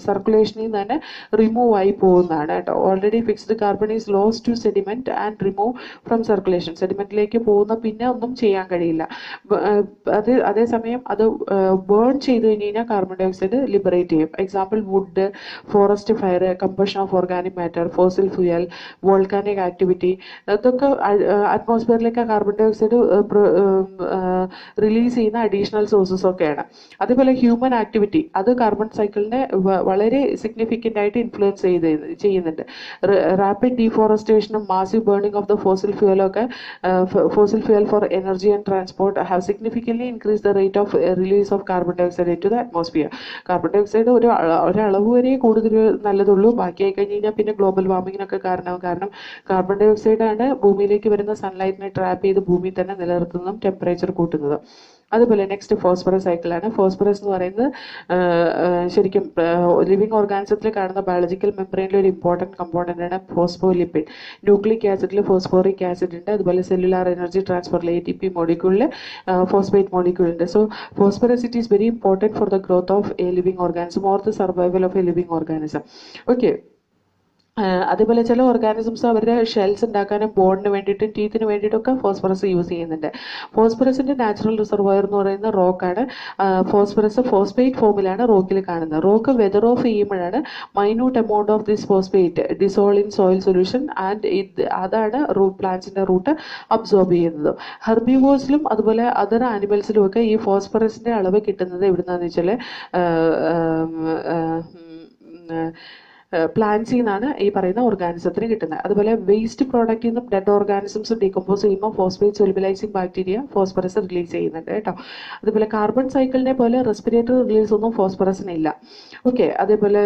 സർക്കുലേഷനിൽ നിന്ന് തന്നെ റിമൂവ് ആയി പോകുന്നതാണ് കേട്ടോ. Already fixed carbon is loss to sediment and remove from circulation. സെഡിമെന്റിലേക്ക് പോകുന്ന പിന്നെ ഒന്നും ചെയ്യാൻ കഴിയില്ല. അതേസമയം അത് ബേൺ ചെയ്ത് കഴിഞ്ഞ് കഴിഞ്ഞാൽ കാർബൺ ഡൈ ഓക്സൈഡ് ലിബറേറ്റ് ചെയ്യും. Example wood, forest fire, combustion of organic matter, fossil fuel, volcanic activity, അതൊക്കെ അറ്റ്മോസ്ഫിയറിലേക്ക് കാർബൺ ഡൈ ഓക്സൈഡ് റിലീസ് ചെയ്യുന്ന അഡീഷണൽ സോഴ്സസ് ഒക്കെയാണ്. അതേപോലെ ഹ്യൂമൻ ആക്ടിവിറ്റി അത് കാർബൺ സൈക്കിളിനെ വളരെ സിഗ്നിഫിക്കൻ്റ് ആയിട്ട് ഇൻഫ്ലുവൻസ് ചെയ്യുന്നുണ്ട്. റാപ്പിഡ് ഡീഫോറസ്റ്റേഷനും massive burning of the fossil fuel for energy and transport have significantly increase the rate of release of carbon dioxide into the atmosphere. Carbon dioxide ഒരളവ് വരെ കൂടുതൽ നല്ലതുള്ളൂ. ബാക്കിയായി കഴിഞ്ഞ് കഴിഞ്ഞാൽ പിന്നെ ഗ്ലോബൽ വാർമിങ്ങിനൊക്കെ കാരണമാകും. കാരണം കാർബൺ ഡൈ ഓക്സൈഡാണ് ഭൂമിയിലേക്ക് വരുന്ന സൺലൈറ്റിനെ ട്രാപ്പ് ചെയ്ത് ഭൂമിയിൽ തന്നെ നിലനിർത്തുന്നതും ടെമ്പറേച്ചർ കൂട്ടുന്നതും. അതുപോലെ നെക്സ്റ്റ് ഫോസ്ഫറസ് സൈക്കിളാണ്. ഫോസ്ഫറസ് എന്ന് പറയുന്നത് ശരിക്കും ലിവിങ് ഓർഗാനിസത്തിൽ കാണുന്ന ബയോളജിക്കൽ മെമ്പറൈനിലെ ഒരു ഇമ്പോർട്ടൻറ്റ് കമ്പോണൻ്റ് ആണ് ഫോസ്ഫോലിപ്പിഡ്. ന്യൂക്ലിക് ആസിഡിൽ ഫോസ്ഫോറിക് ആസിഡ് ഉണ്ട്. അതുപോലെ സെല്ലുലാർ എനർജി ട്രാൻസ്ഫറിൽ ATP മോളിക്യൂളിൽ ഫോസ്ഫേറ്റ് മോളിക്യൂൾ ഉണ്ട്. So phosphorus it is very important for the growth of a living organism or the survival of a living organism. Okay. അതേപോലെ ചില organisms അവരുടെ shells ഉണ്ടാക്കാനും ബോണിന് വേണ്ടിയിട്ടും ടീത്തിന് വേണ്ടിയിട്ടൊക്കെ ഫോസ്ഫറസ് യൂസ് ചെയ്യുന്നുണ്ട്. ഫോസ്ഫറസിൻ്റെ നാച്ചുറൽ റിസർവോയർ എന്ന് പറയുന്ന റോക്കാണ്. ഫോസ്ഫറസ് ഫോസ്ഫേറ്റ് ഫോമിലാണ് റോക്കിൽ കാണുന്നത്. റോക്ക് വെതർ ഓഫ് ചെയ്യുമ്പോഴാണ് minute amount of this phosphate dissolve in soil solution and അതാണ് പ്ലാന്റ്സിൻ്റെ റൂട്ട് അബ്സോർബ് ചെയ്യുന്നത്. ഹെർബിവോഴ്സിലും അതുപോലെ അതർ ആനിമൽസിലും ഒക്കെ ഈ ഫോസ്ഫറസിൻ്റെ അളവ് കിട്ടുന്നത് എവിടുന്നാന്ന് വെച്ചാൽ പ്ലാന്റ്സിൽ നിന്നാണ് ഈ പറയുന്ന ഓർഗാനിസത്തിന് കിട്ടുന്നത്. അതുപോലെ വേസ്റ്റ് പ്രോഡക്റ്റിൽ നിന്നും ഡെഡ് ഓർഗാനിസംസ് ഡീകമ്പോസ് ചെയ്യുമ്പോൾ ഫോസ്ഫേറ്റ് സൊലുബിലൈസിംഗ് ബാക്ടീരിയ ഫോസ്ഫറസ് റിലീസ് ചെയ്യുന്നുണ്ട് കേട്ടോ. അതുപോലെ കാർബൺ സൈക്കിളിനെ പോലെ റെസ്പിറേറ്ററി റിലീസ് ഒന്നും ഫോസ്ഫറസിനില്ല. ഓക്കെ. അതേപോലെ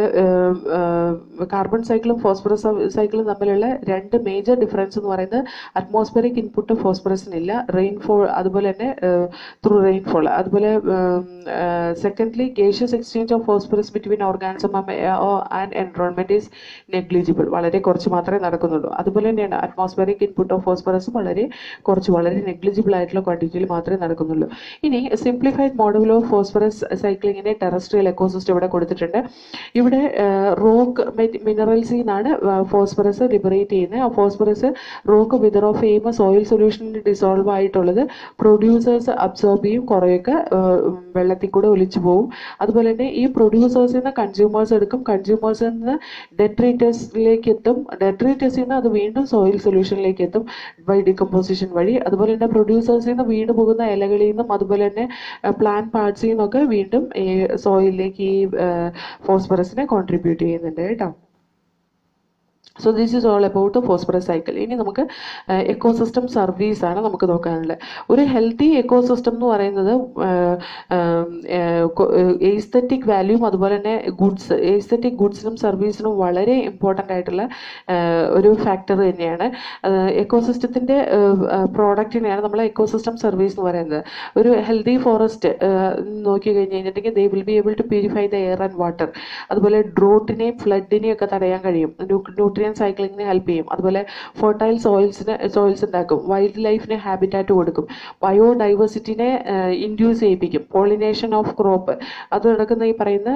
കാർബൺ സൈക്കിളും ഫോസ്ഫറസ് സൈക്കിളും തമ്മിലുള്ള രണ്ട് മേജർ ഡിഫറൻസ് എന്ന് പറയുന്നത് അറ്റ്മോസ്ഫിയറിക് ഇൻപുട്ട് ഫോസ്ഫറസിനില്ല, റെയിൻഫോൾ അതുപോലെ തന്നെ ത്രൂ റെയിൻഫോൾ. അതുപോലെ secondly gaseous exchange of phosphorus between organism and environment is negligible. വളരെ കുറച്ച് മാത്രമേ നടക്കുന്നുള്ളൂ. അതുപോലെ തന്നെയാണ് അറ്റ്മോസ്ഫിയറിക് ഇൻപുട്ട് ഓഫ് ഫോസ്ഫറസ് വളരെ നെഗ്ലിജിബിൾ ആയിട്ടുള്ള ക്വാണ്ടിറ്റിയിൽ മാത്രമേ നടക്കുന്നുള്ളൂ. ഇനി സിംപ്ലിഫൈഡ് മോഡൽ ഓഫ് ഫോസ്ഫറസ് സൈക്ലിങ്ങിനെ ടെറസ്ട്രിയൽ എക്കോസിസ്റ്റം ഇവിടെ കൊടുത്തിട്ടുണ്ട്. ഇവിടെ റോക്ക് മിനറൽസിൽ നിന്നാണ് ഫോസ്ഫറസ് ലിബറേറ്റ് ചെയ്യുന്നത്. ആ ഫോസ്ഫറസ് റോക്ക് വിതർ ഓഫ് ചെയ്യുമ്പോൾ സോയിൽ സൊല്യൂഷനിൽ ഡിസോൾവ് ആയിട്ടുള്ളത് പ്രൊഡ്യൂസേഴ്സ് അബ്സോർബ് ചെയ്യും, കുറേയൊക്കെ വെള്ളത്തിൽ കൂടെ ഒലിച്ചു പോകും. അതുപോലെ തന്നെ ഈ പ്രൊഡ്യൂസേഴ്സിൽ നിന്ന് കൺസ്യൂമേഴ്സ് എടുക്കും, കൺസ്യൂമേഴ്സിൽ നിന്ന് ഡെട്രീറ്റേഴ്സിലേക്ക് എത്തും, ഡെട്രീറ്റേഴ്സിൽ നിന്ന് അത് വീണ്ടും സോയിൽ സൊല്യൂഷനിലേക്ക് എത്തും ബൈ ഡികമ്പോസിഷൻ വഴി. അതുപോലെ തന്നെ പ്രൊഡ്യൂസേഴ്സിൽ നിന്ന് വീണ് പോകുന്ന ഇലകളിൽ നിന്നും അതുപോലെ തന്നെ പ്ലാന്റ് പാർട്സിൽ നിന്നൊക്കെ വീണ്ടും ഈ സോയിലിലേക്ക് ഈ ഫോസ്ഫറസിനെ കോൺട്രിബ്യൂട്ട് ചെയ്യുന്നുണ്ട് കേട്ടോ. So this is all about the phosphorus cycle. ഇനി നമുക്ക് എക്കോസിസ്റ്റം സർവീസ് ആണ് നമുക്ക് നോക്കാനുള്ളത്. ഒരു ഹെൽത്തി എക്കോസിസ്റ്റം എന്ന് പറയുന്നത് എസ്തെറ്റിക് വാല്യൂം അതുപോലെ തന്നെ എസ്തെറ്റിക് ഗുഡ്സിനും സർവീസിനും വളരെ ഇമ്പോർട്ടൻ്റ് ആയിട്ടുള്ള ഒരു ഫാക്ടർ തന്നെയാണ്. എക്കോസിസ്റ്റത്തിൻ്റെ പ്രോഡക്റ്റിനെയാണ് നമ്മൾ എക്കോസിസ്റ്റം സർവീസ് എന്ന് പറയുന്നത്. ഒരു ഹെൽത്തി ഫോറസ്റ്റ് നോക്കി കഴിഞ്ഞ് കഴിഞ്ഞിട്ടുണ്ടെങ്കിൽ they will be able to purify the air and water. അതുപോലെ ഡ്രോട്ടിനെയും ഫ്ലഡിനെയും ഒക്കെ തടയാൻ കഴിയും. ന്യൂട്രിയൻ സൈക്ലിങ്ങിന് ഹെൽപ്പ് ചെയ്യും. അതുപോലെ ഫെർട്ടൈൽ സോയിൽസ് ഉണ്ടാക്കും. വൈൽഡ് ലൈഫിന് ഹാബിറ്റാറ്റ് കൊടുക്കും. ബയോഡൈവേഴ്സിറ്റിനെ ഇൻഡ്യൂസ് ചെയ്യിപ്പിക്കും. പോളിനേഷൻ ഓഫ് ക്രോപ്പ് അത് നടക്കുന്ന ഈ പറയുന്ന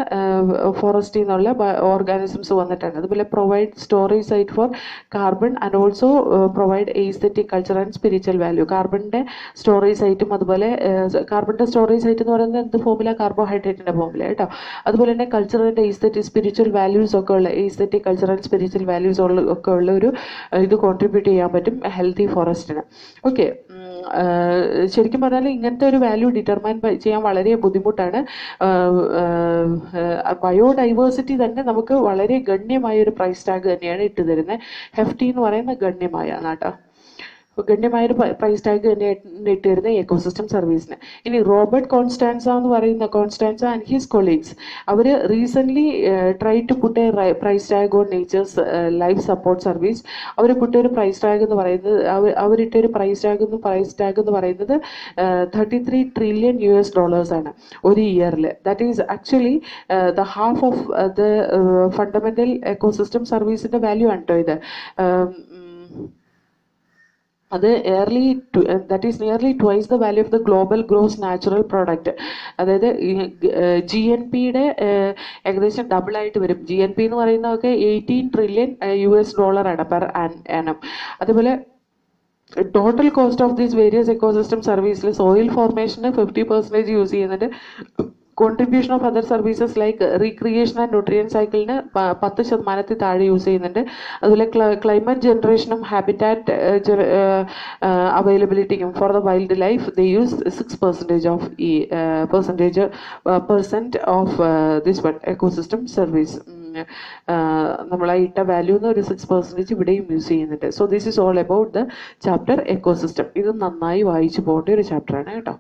ഫോറസ്റ്റിൽ നിന്നുള്ള ഓർഗാനിസംസ് വന്നിട്ടാണ്. അതുപോലെ provide storage site for carbon and also provide aesthetic culture and spiritual value. കാർബണിൻ്റെ സ്റ്റോറേജ് സൈറ്റും അതുപോലെ കാർബണിൻ്റെ സ്റ്റോറേജ് സൈറ്റ് എന്ന് പറയുന്നത് എന്ത് ഫോമില? കാർബോഹൈഡ്രേറ്റിൻ്റെ ഫോമില കേട്ടോ. അതുപോലെ തന്നെ കൾച്ചറിൻ്റെ എസ്തെറ്റിക് സ്പിരിച്വൽ വാല്യൂസ് ഒക്കെ ഉള്ള aesthetic culture and spiritual values ഒക്കെ ഉള്ള ഒരു ഇത് കോൺട്രിബ്യൂട്ട് ചെയ്യാൻ പറ്റും ഹെൽത്തി ഫോറസ്റ്റിന്. ഓക്കെ. ശരിക്കും പറഞ്ഞാൽ ഇങ്ങനത്തെ ഒരു വാല്യൂ ഡിറ്റർമൈൻ ചെയ്യാൻ വളരെ ബുദ്ധിമുട്ടാണ്. ബയോഡൈവേഴ്സിറ്റി തന്നെ നമുക്ക് വളരെ ഗണ്യമായ ഒരു പ്രൈസ് ടാഗ് തന്നെയാണ് ഇട്ട് തരുന്നത്. ഹെഫ്റ്റി എന്ന് പറയുന്ന ഗണ്യമായ നാട്ടാ ഗണ്യമായൊരു പ്രൈസ് ടാഗ് തന്നെ ഇട്ട് തരുന്ന എക്കോസിസ്റ്റം സർവീസിന്. ഇനി റോബർട്ട് കോൺസ്റ്റാൻസ എന്ന് പറയുന്ന കോൺസ്റ്റാൻസ ആൻഡ് ഹിസ് കൊളീഗ്സ് അവർ recently try to put a price tag on nature's life support service. അവർ പുട്ടൊരു പ്രൈസ് ടാഗ് എന്ന് പറയുന്നത് അവരിട്ടൊരു പ്രൈസ് ടാഗ് എന്ന് പറയുന്നത് $33 trillion ആണ് ഒരു ഇയറിൽ. That is actually the half of the fundamental ecosystem സർവീസിന്റെ വാല്യൂ ആണ് കേട്ടോ ഇത്. അത് that is nearly twice the value of the global gross natural product. അതായത് GNP-യുടെ ഏകദേശം ഡബിൾ ആയിട്ട് വരും. GNP എന്ന് പറയുന്നതൊക്കെ $18 trillion ആണ് പെർ ആനം. അതുപോലെ total cost of these various ecosystem സർവീസിൽ സോയിൽ ഫോർമേഷന് 50% യൂസ് ചെയ്യുന്നുണ്ട്. Contribution of other services like recreation and nutrient സൈക്കിളിന് 10% താഴെ യൂസ് ചെയ്യുന്നുണ്ട്. അതുപോലെ ക്ലൈമറ്റ് ജനറേഷനും ഹാബിറ്റാറ്റ് അവൈലബിലിറ്റിക്കും for the wild life they use 6% of this ecosystem service. നമ്മളെ ഇട്ട വാല്യൂന്ന് ഒരു 6% ഇവിടെയും യൂസ് ചെയ്യുന്നുണ്ട്. So this is all about the chapter ecosystem. ഇത് നന്നായി വായിച്ചു പോകേണ്ട ഒരു ചാപ്റ്ററാണ് കേട്ടോ.